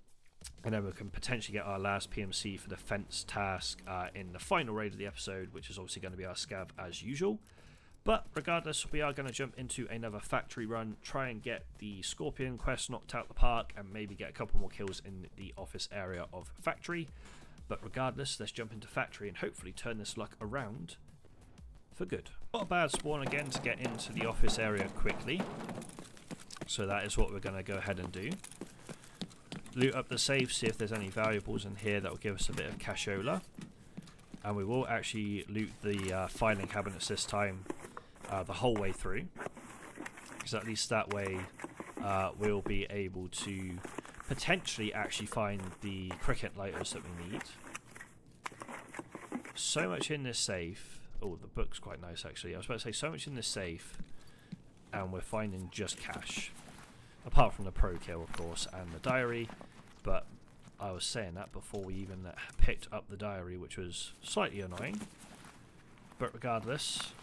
And then we can potentially get our last PMC for the fence task in the final raid of the episode, which is obviously going to be our scav as usual. But regardless, we are going to jump into another factory run, try and get the Scorpion quest knocked out the park, and maybe get a couple more kills in the office area of factory. But regardless, let's jump into factory and hopefully turn this luck around for good. Not a bad spawn again to get into the office area quickly. So that is what we're going to go ahead and do. Loot up the safe, see if there's any valuables in here that will give us a bit of cashola. And we will actually loot the filing cabinets this time the whole way through. Because at least that way we'll be able to potentially actually find the cricket lighters that we need. So much in this safe. Oh, the book's quite nice actually. I was about to say so much in this safe, and we're finding just cash. Apart from the pro kill, of course, and the diary. But I was saying that before we even picked up the diary, which was slightly annoying. But regardless,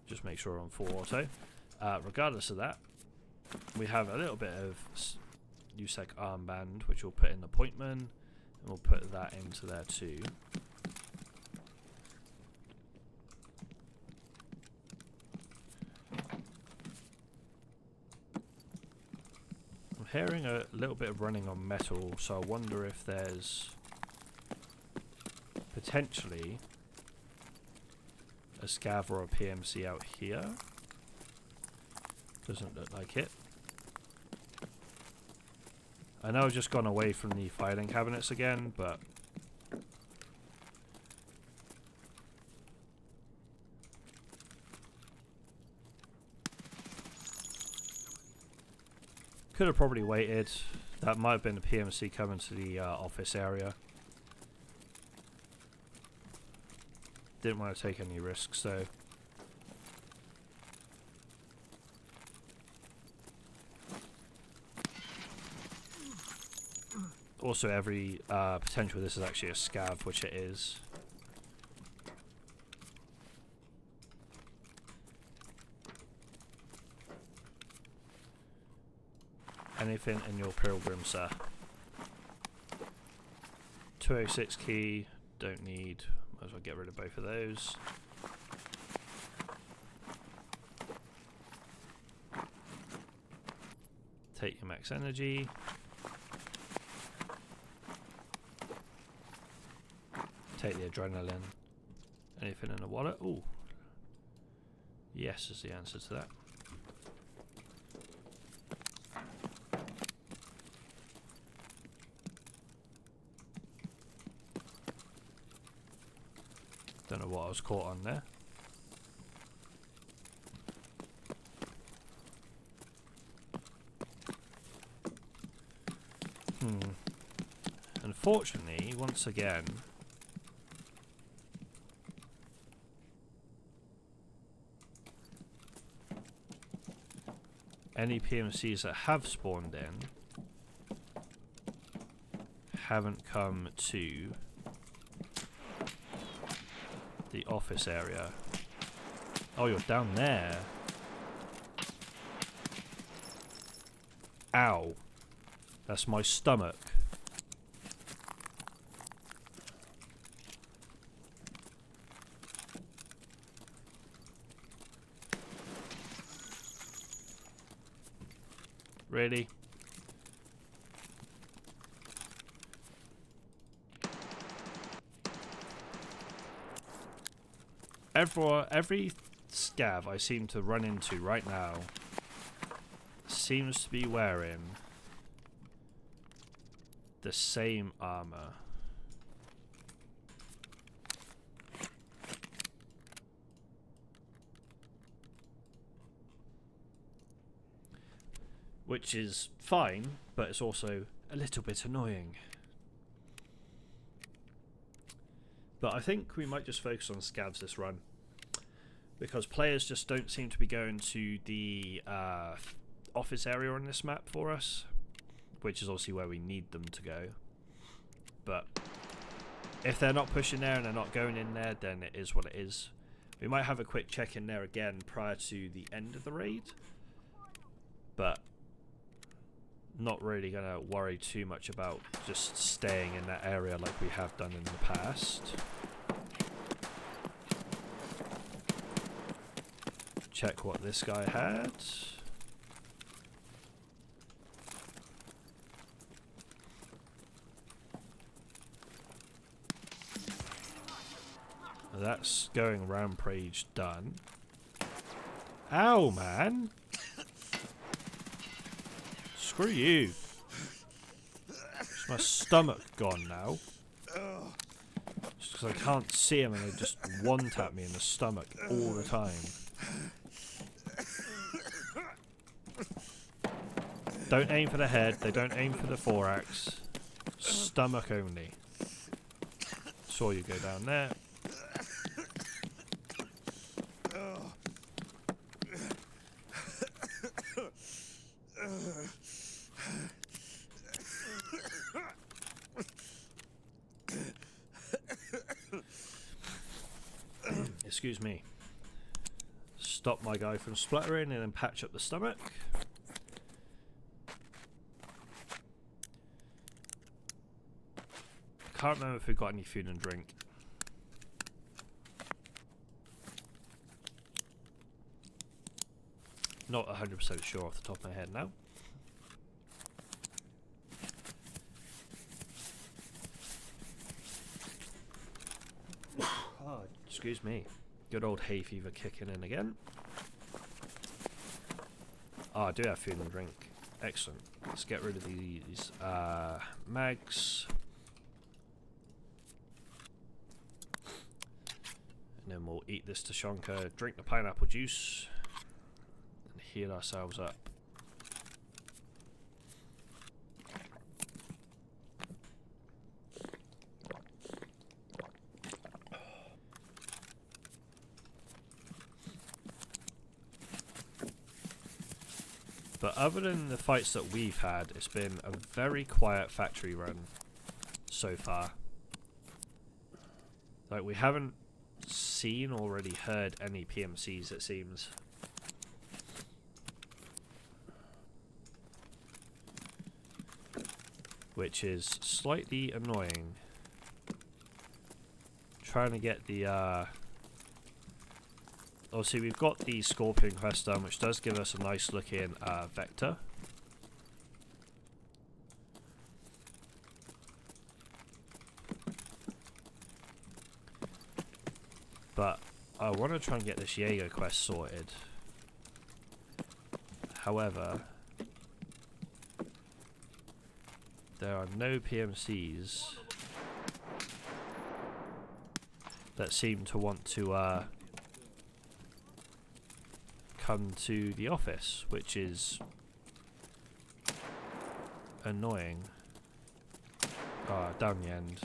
just make sure we're on full auto. Regardless of that, we have a little bit of USEC armband, which we'll put in the pointman, and we'll put that into there too. I'm hearing a little bit of running on metal, so I wonder if there's potentially a scav or a PMC out here. Doesn't look like it. I know I've just gone away from the filing cabinets again, but could have probably waited. That might have been a PMC coming to the office area. Didn't want to take any risks though. Also, every potential this is actually a scav, which it is. Anything in your pilgrim, sir? 206 key, don't need. Might as well get rid of both of those. Take your max energy. Take the adrenaline. Anything in the wallet? Ooh. Yes is the answer to that. Don't know what I was caught on there. Unfortunately, once again, any PMCs that have spawned in haven't come to the office area. Oh, you're down there. Ow. That's my stomach. Really? Every scav I seem to run into right now seems to be wearing the same armor. Which is fine, but it's also a little bit annoying. But I think we might just focus on scavs this run, because players just don't seem to be going to the office area on this map for us, which is obviously where we need them to go. But if they're not pushing there and they're not going in there, then it is what it is. We might have a quick check in there again prior to the end of the raid, but not really going to worry too much about just staying in that area like we have done in the past. Check what this guy had. That's going rampage done. Ow, man! Screw you. It's my stomach gone now. Just because I can't see him and they just one-tap me in the stomach all the time. Don't aim for the head, they don't aim for the thorax. Stomach only. Saw you go down there. Excuse me. Stop my guy from spluttering and then patch up the stomach. Can't remember if we've got any food and drink. Not 100% sure off the top of my head now. Oh, excuse me. Good old hay fever kicking in again. Oh, I do have food and drink. Excellent. Let's get rid of these mags. And then we'll eat this Tashonka, drink the pineapple juice, and heal ourselves up. But other than the fights that we've had, it's been a very quiet factory run so far. Like, we haven't seen or already heard any PMCs, it seems. Which is slightly annoying. Trying to get the obviously we've got the Scorpion quest done, which does give us a nice looking vector. But I want to try and get this Jaeger quest sorted. However, there are no PMCs that seem to want to come to the office, which is annoying. Ah, down the end.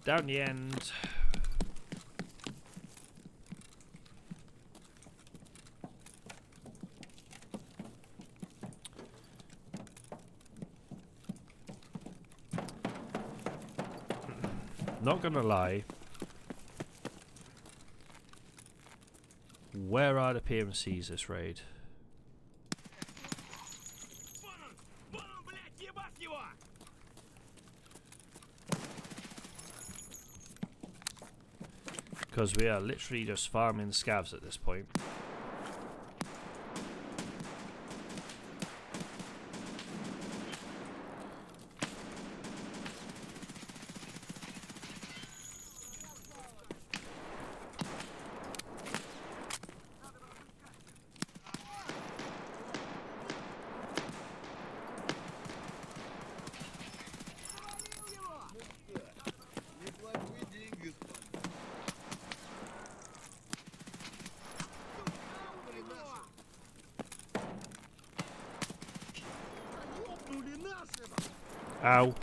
Down the end. Not gonna lie. Where are the PMCs this raid? Because we are literally just farming scavs at this point. Ow.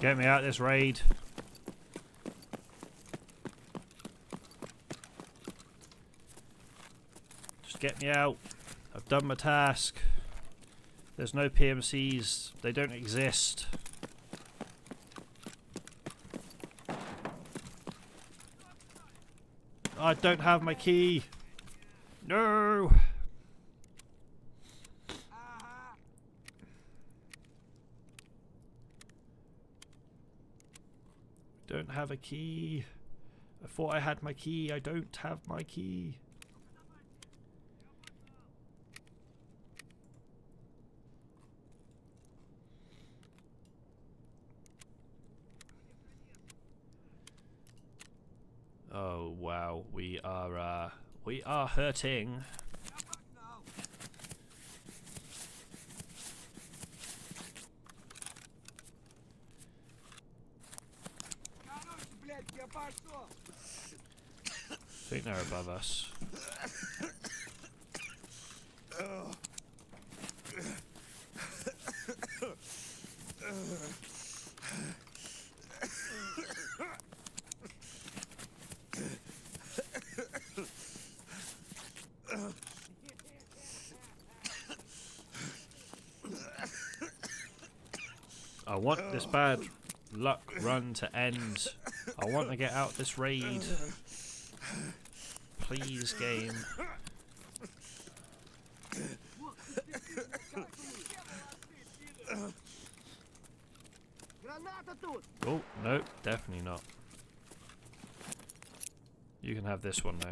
Get me out of this raid. Just get me out. I've done my task. There's no PMCs. They don't exist. I don't have my key. No. Don't have a key. I thought I had my key. I don't have my key. Oh wow, we are hurting. I think they're above us. I want this bad luck run to end. I want to get out this raid. Please, game. Oh, no, definitely not. You can have this one though.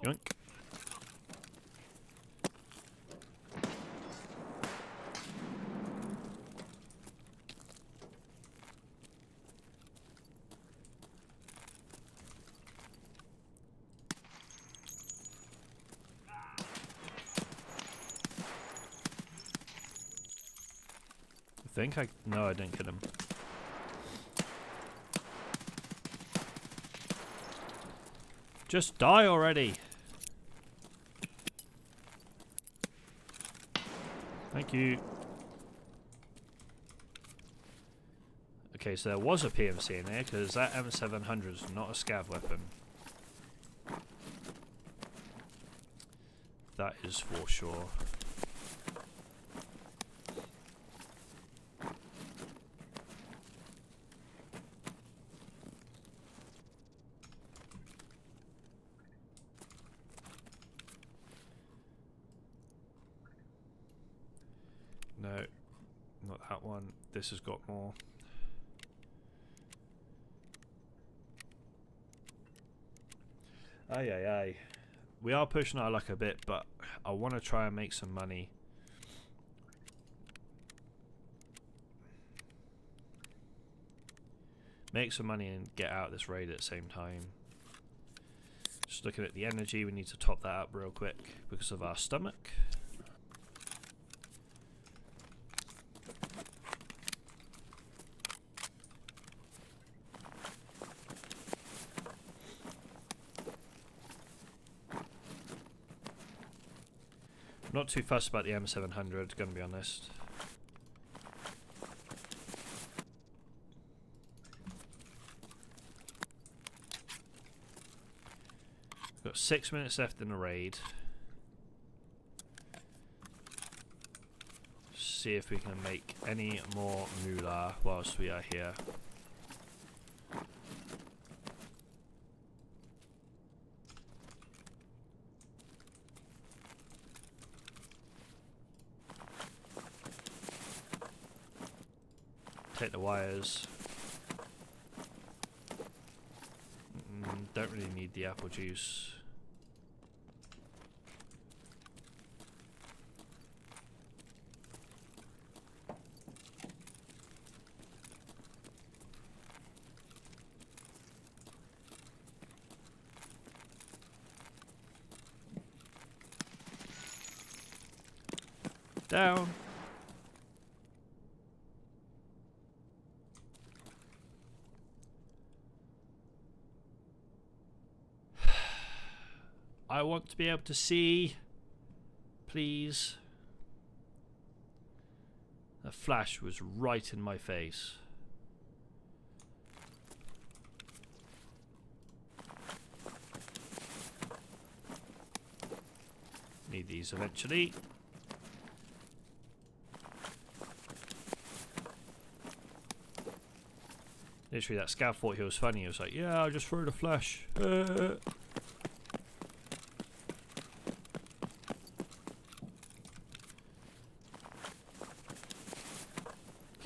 Yoink. No, I didn't kill him. Just die already. Thank you. Okay, so there was a PMC in there because that M700 is not a scav weapon. That is for sure. No, not that one. This has got more. Aye, aye, aye. We are pushing our luck a bit, but I want to try and make some money. Make some money and get out of this raid at the same time. Just looking at the energy, we need to top that up real quick because of our stomach. Not too fussed about the M700, gonna be honest. Got 6 minutes left in the raid. See if we can make any more moolah whilst we are here. Take the wires. Don't really need the apple juice. Down. I want to be able to see, please. The flash was right in my face. Need these eventually. Literally, that scav thought he was funny. He was like, yeah, I'll just throw the flash.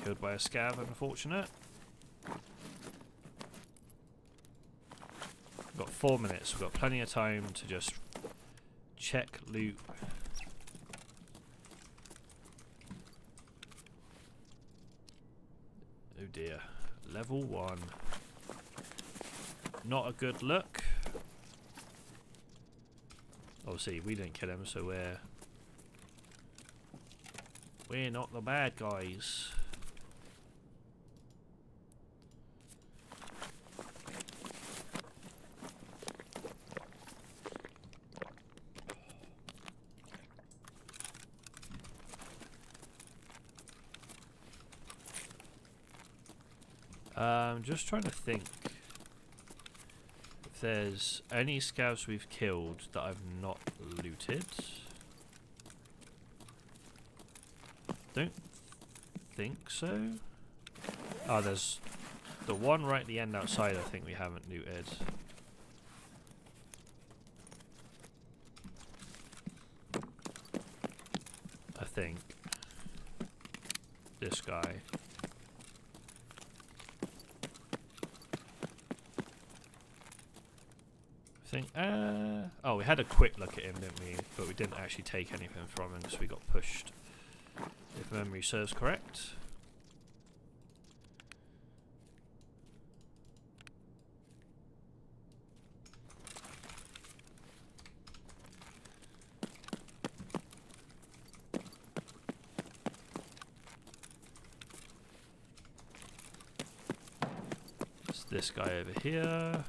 Killed by a scav, unfortunate. We've got 4 minutes. We've got plenty of time to just check loot. Oh dear. Level 1. Not a good look. Obviously, we didn't kill him, so we're not the bad guys. I'm just trying to think if there's any scavs we've killed that I've not looted. Don't think so. Oh, there's the one right at the end outside I think we haven't looted. I think. This guy. Oh, we had a quick look at him, didn't we? But we didn't actually take anything from him, so we got pushed. If memory serves correct. It's this guy over here.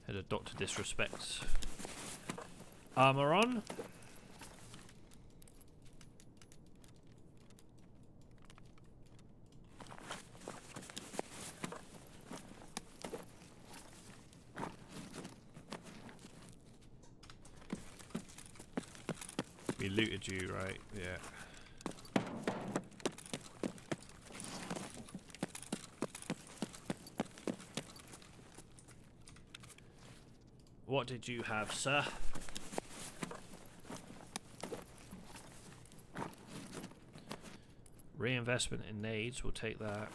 Had a Dr. Disrespect armor on. We looted you, right? Yeah. What did you have, sir? Reinvestment in nades, we'll take that.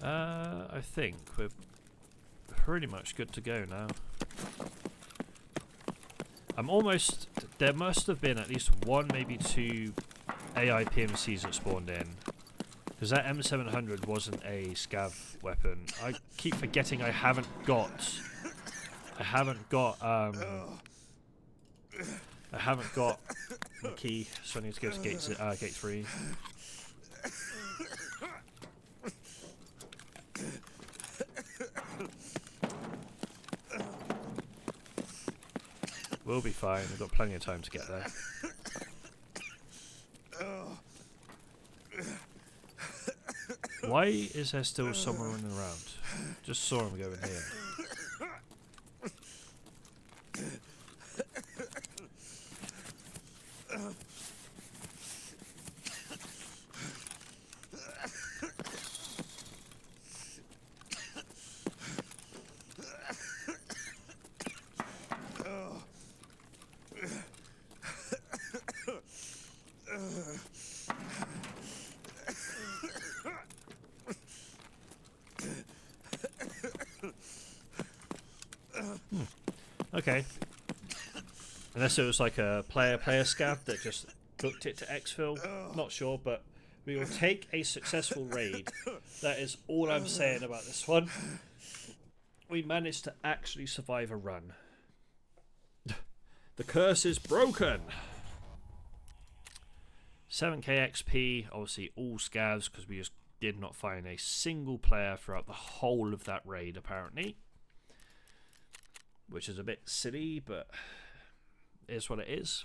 I think we're pretty much good to go now. I'm almost... There must have been at least one, maybe two AI PMCs that spawned in. Because that M700 wasn't a scav weapon. I keep forgetting I haven't got The key, so I need to go to gate 3. We'll be fine, we've got plenty of time to get there. Why is there still someone running around? Just saw him go in here. Okay. Unless it was like a player scav that just booked it to exfil. Not sure, but we will take a successful raid. That is all I'm saying about this one. We managed to actually survive a run. The curse is broken. 7k XP, obviously all scavs, because we just did not find a single player throughout the whole of that raid apparently. Which is a bit silly, but it is what it is.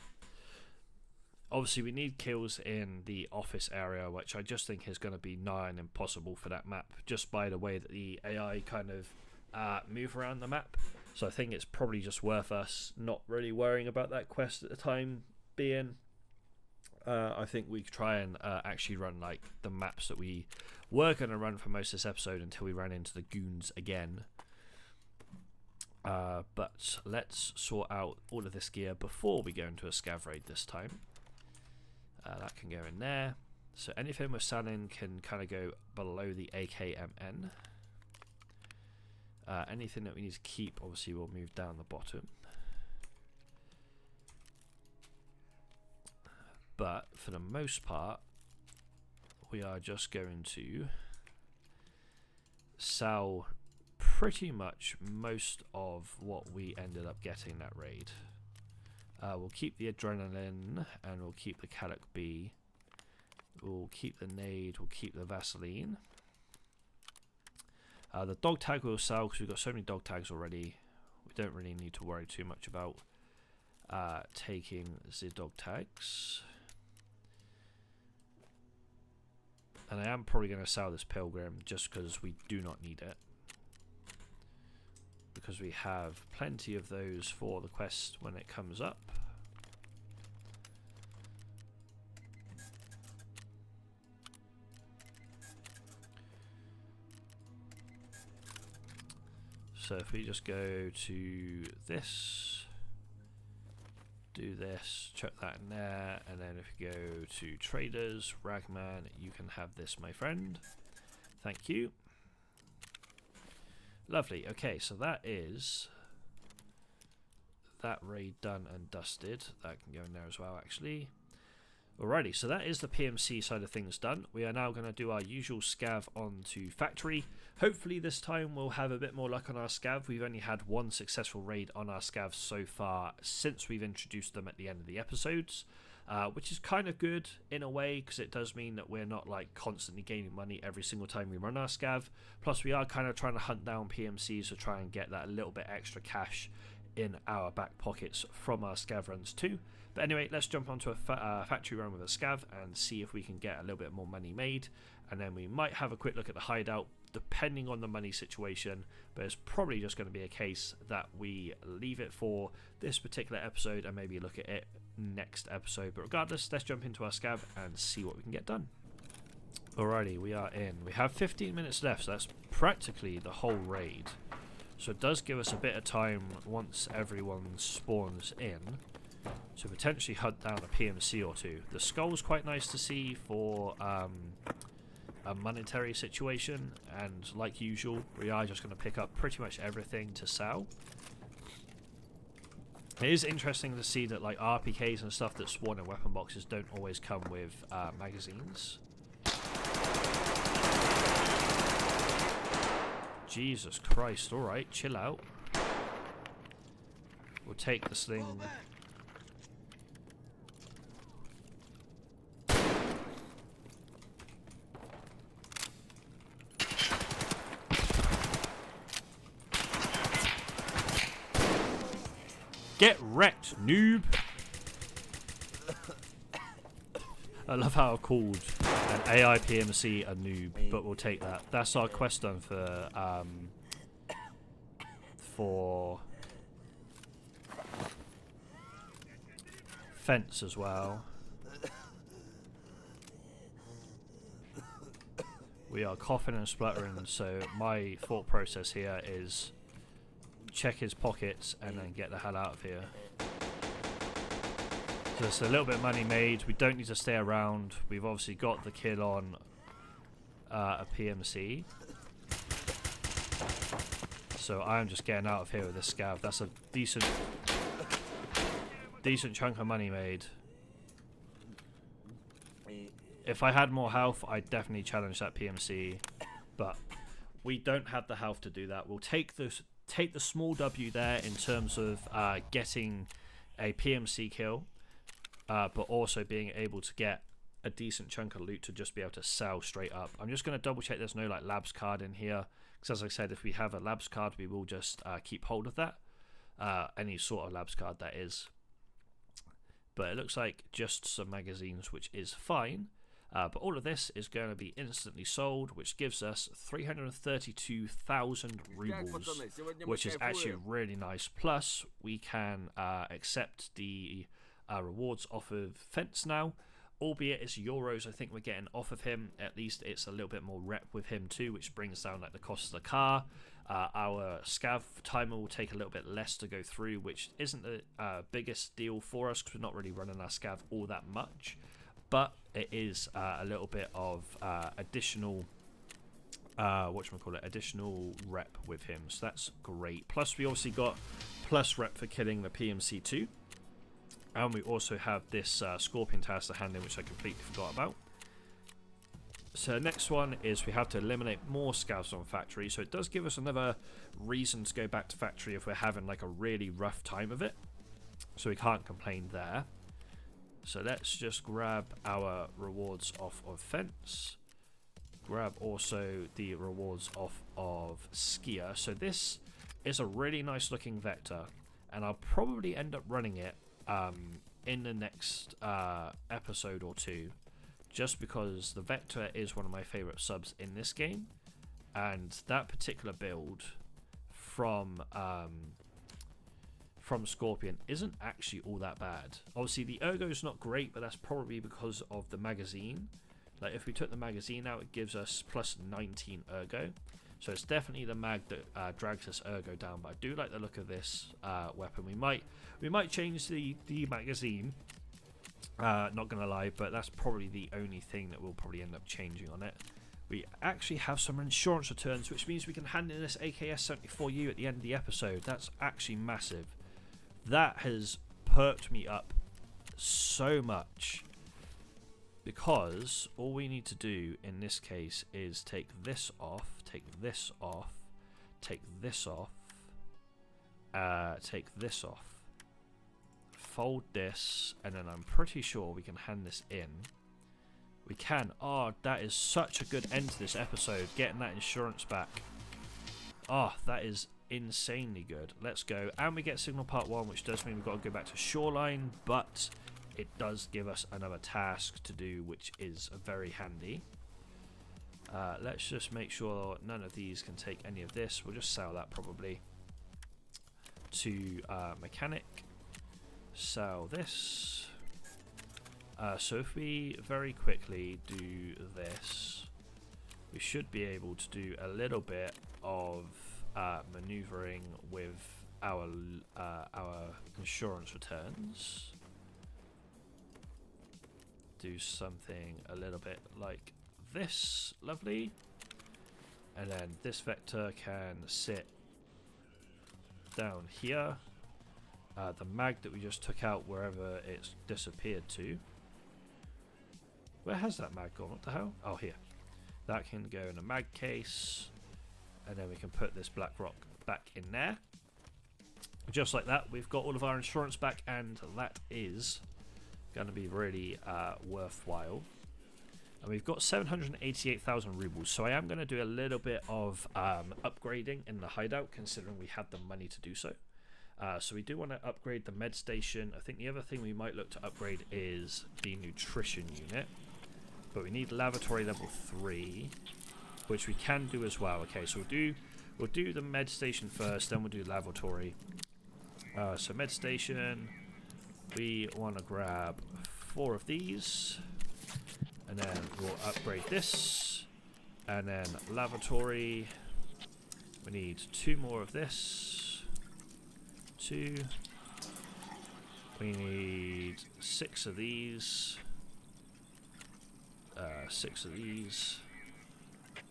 Obviously, we need kills in the office area, which I just think is going to be nigh and impossible for that map, just by the way that the AI kind of move around the map. So I think it's probably just worth us not really worrying about that quest at the time being. I think we try and actually run like the maps that we were going to run for most of this episode until we ran into the Goons again. But let's sort out all of this gear before we go into a scav raid this time. That can go in there. So anything with Salin can kind of go below the AKMN. Anything that we need to keep obviously will move down the bottom. But for the most part, we are just going to sell pretty much most of what we ended up getting that raid. We'll keep the adrenaline and we'll keep the Calic B. We'll keep the nade, we'll keep the Vaseline. The dog tag we'll sell because we've got so many dog tags already. We don't really need to worry too much about taking the dog tags. And I am probably going to sell this Pilgrim just because we do not need it. Because we have plenty of those for the quest when it comes up. So if we just go to this, do this, chuck that in there, and then if you go to traders, Ragman, you can have this, my friend. Thank you. Lovely. Okay, so that is that raid done and dusted. That can go in there as well, actually. Alrighty, so that is the PMC side of things done. We are now going to do our usual scav onto factory. Hopefully this time we'll have a bit more luck on our scav. We've only had one successful raid on our scavs so far since we've introduced them at the end of the episodes. Which is kind of good in a way because it does mean that we're not like constantly gaining money every single time we run our scav. Plus we are kind of trying to hunt down PMCs to try and get that little bit extra cash in our back pockets from our scav runs too. But anyway, let's jump onto a factory run with a scav and see if we can get a little bit more money made, and then we might have a quick look at the hideout depending on the money situation, but it's probably just going to be a case that we leave it for this particular episode and maybe look at it next episode. But regardless, let's jump into our scav and see what we can get done. Alrighty, we are in. We have 15 minutes left, so that's practically the whole raid. So it does give us a bit of time once everyone spawns in to potentially hunt down a PMC or two. The skull's quite nice to see for a monetary situation, and like usual, we are just going to pick up pretty much everything to sell. It is interesting to see that like RPKs and stuff that spawn in weapon boxes don't always come with magazines. Jesus Christ, alright, chill out. We'll take this thing. Get wrecked, noob. I love how I called an AI PMC a noob, but we'll take that. That's our quest done for fence as well. We are coughing and spluttering, so my thought process here is check his pockets and then get the hell out of here. So it's a little bit of money made. We don't need to stay around. We've obviously got the kill on a PMC. So I'm just getting out of here with this scav. That's a decent chunk of money made. If I had more health, I'd definitely challenge that PMC, but we don't have the health to do that. We'll take the small W there in terms of getting a PMC kill, but also being able to get a decent chunk of loot to just be able to sell straight up. I'm just going to double check there's no like labs card in here, because as I said, if we have a labs card, we will just keep hold of that, any sort of labs card that is. But it looks like just some magazines, which is fine. But all of this is going to be instantly sold, which gives us 332,000 rubles, which is actually really nice. Plus, we can accept the rewards off of Fence now, albeit it's euros. I think we're getting off of him. At least it's a little bit more rep with him too, which brings down like the cost of the car. Our scav timer will take a little bit less to go through, which isn't the biggest deal for us because we're not really running our scav all that much. But it is a little bit of additional, additional rep with him. So that's great. Plus, we obviously got plus rep for killing the PMC too. And we also have this Scorpion task to hand in, which I completely forgot about. So next one is we have to eliminate more scavs on factory. So it does give us another reason to go back to factory if we're having like a really rough time of it. So we can't complain there. So let's just grab our rewards off of Fence. Grab also the rewards off of Skier. So this is a really nice looking vector, and I'll probably end up running it in the next episode or two, just because the vector is one of my favorite subs in this game, and that particular build from Scorpion isn't actually all that bad. Obviously the ergo's not great, but that's probably because of the magazine. Like if we took the magazine out, it gives us plus 19 ergo, so it's definitely the mag that drags this ergo down. But I do like the look of this weapon. We might change the magazine, not gonna lie, but that's probably the only thing that we'll probably end up changing on it. We actually have some insurance returns, which means we can hand in this AKS-74U at the end of the episode. That's actually massive. That has perked me up so much, because all we need to do in this case is take this off, take this off, take this off, take this off, fold this, and then I'm pretty sure we can hand this in. We can. Oh, that is such a good end to this episode, getting that insurance back. Oh, that is insanely good. Let's go. And we get signal part 1, which does mean we've got to go back to shoreline, but it does give us another task to do, which is very handy. Let's just make sure none of these can take any of this. We'll just sell that probably to mechanic. Sell this. So if we very quickly do this, we should be able to do a little bit of maneuvering with our insurance returns. Do something a little bit like this, lovely, and then this vector can sit down here. The mag that we just took out, wherever it's disappeared to. Where has that mag gone? What the hell? Oh, here. That can go in a mag case, and then we can put this black rock back in there. Just like that, we've got all of our insurance back, and that is going to be really worthwhile. And we've got 788,000 rubles, so I am going to do a little bit of upgrading in the hideout, considering we had the money to do so. So we do want to upgrade the med station. I think the other thing we might look to upgrade is the nutrition unit. But we need lavatory level 3, which we can do as well. Okay, so we'll do the med station first, then we'll do lavatory. So med station, we want to grab 4 of these, and then we'll upgrade this, and then lavatory, we need 2 more of this, 2, we need 6 of these, 6 of these.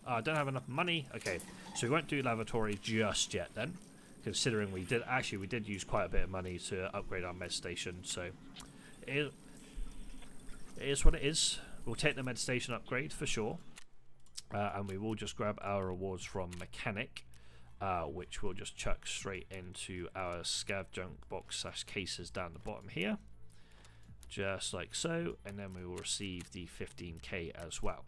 I don't have enough money. Okay, so we won't do lavatory just yet then, considering we did use quite a bit of money to upgrade our med station. So it is what it is. We'll take the med station upgrade for sure, and we will just grab our rewards from mechanic, which we'll just chuck straight into our scav junk box / cases down the bottom here, just like so, and then we will receive the 15k as well.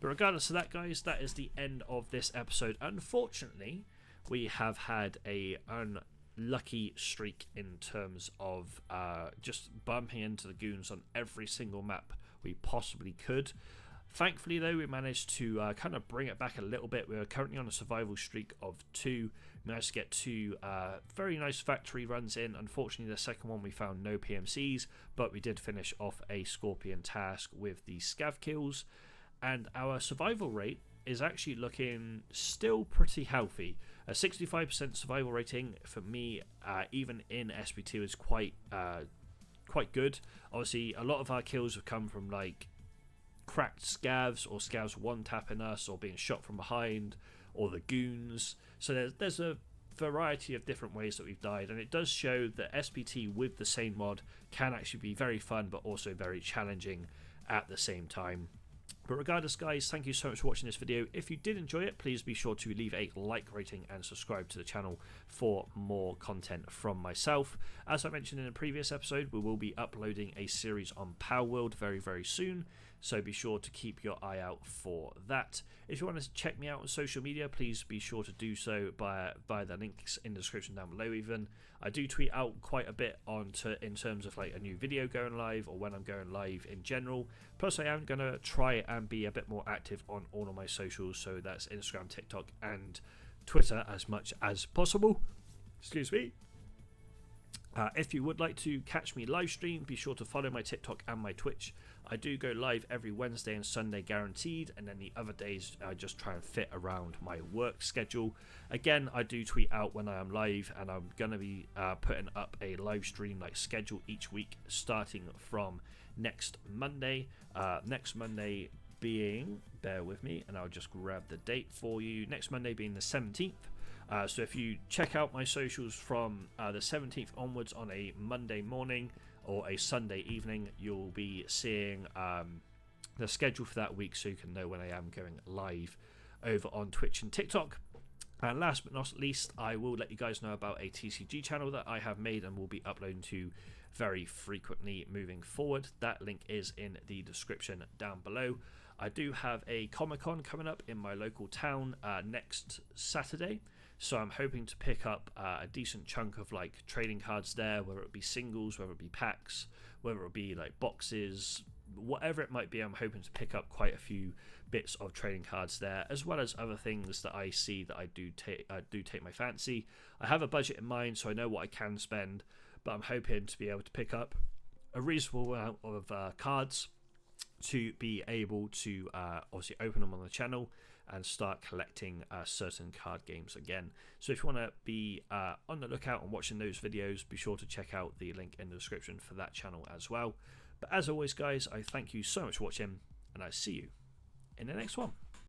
But regardless of that, guys, that is the end of this episode. Unfortunately, we have had a unlucky streak in terms of just bumping into the goons on every single map we possibly could. Thankfully, though, we managed to kind of bring it back a little bit. We're currently on a survival streak of 2. We managed to get 2 very nice factory runs in. Unfortunately, the second one we found no PMCs, but we did finish off a Scorpion task with the scav kills. And our survival rate is actually looking still pretty healthy. A 65% survival rating for me, even in SPT, is quite good. Obviously, a lot of our kills have come from like cracked scavs, or scavs one-tapping us, or being shot from behind, or the goons. So there's a variety of different ways that we've died, and it does show that SPT with the same mod can actually be very fun, but also very challenging at the same time. But regardless, guys, thank you so much for watching this video. If you did enjoy it, please be sure to leave a like rating and subscribe to the channel for more content from myself. As I mentioned in a previous episode, we will be uploading a series on Power World very, very soon, so be sure to keep your eye out for that. If you want to check me out on social media, please be sure to do so via the links in the description down below. Even I do tweet out quite a bit in terms of like a new video going live, or when I'm going live in general. Plus, I am going to try and be a bit more active on all of my socials, so that's Instagram, TikTok and Twitter as much as possible. Excuse me. If you would like to catch me live stream, be sure to follow my TikTok and my Twitch. I do go live every Wednesday and Sunday guaranteed, and then the other days I just try and fit around my work schedule. Again, I do tweet out when I am live, and I'm going to be putting up a live stream like schedule each week starting from next Monday. Next Monday being, bear with me and I'll just grab the date for you, next Monday being the 17th. So if you check out my socials from the 17th onwards on a Monday morning or a Sunday evening, you'll be seeing the schedule for that week, so you can know when I am going live over on Twitch and TikTok. And last but not least, I will let you guys know about a TCG channel that I have made and will be uploading to very frequently moving forward. That link is in the description down below. I do have a Comi-Con coming up in my local town next Saturday, so I'm hoping to pick up a decent chunk of like trading cards there, whether it be singles, whether it be packs, whether it be like boxes, whatever it might be. I'm hoping to pick up quite a few bits of trading cards there, as well as other things that I see that I do take my fancy. I have a budget in mind, so I know what I can spend, but I'm hoping to be able to pick up a reasonable amount of cards to be able to obviously open them on the channel and start collecting certain card games again. So if you want to be on the lookout and watching those videos, be sure to check out the link in the description for that channel as well. But as always, guys, I thank you so much for watching, and I see you in the next one.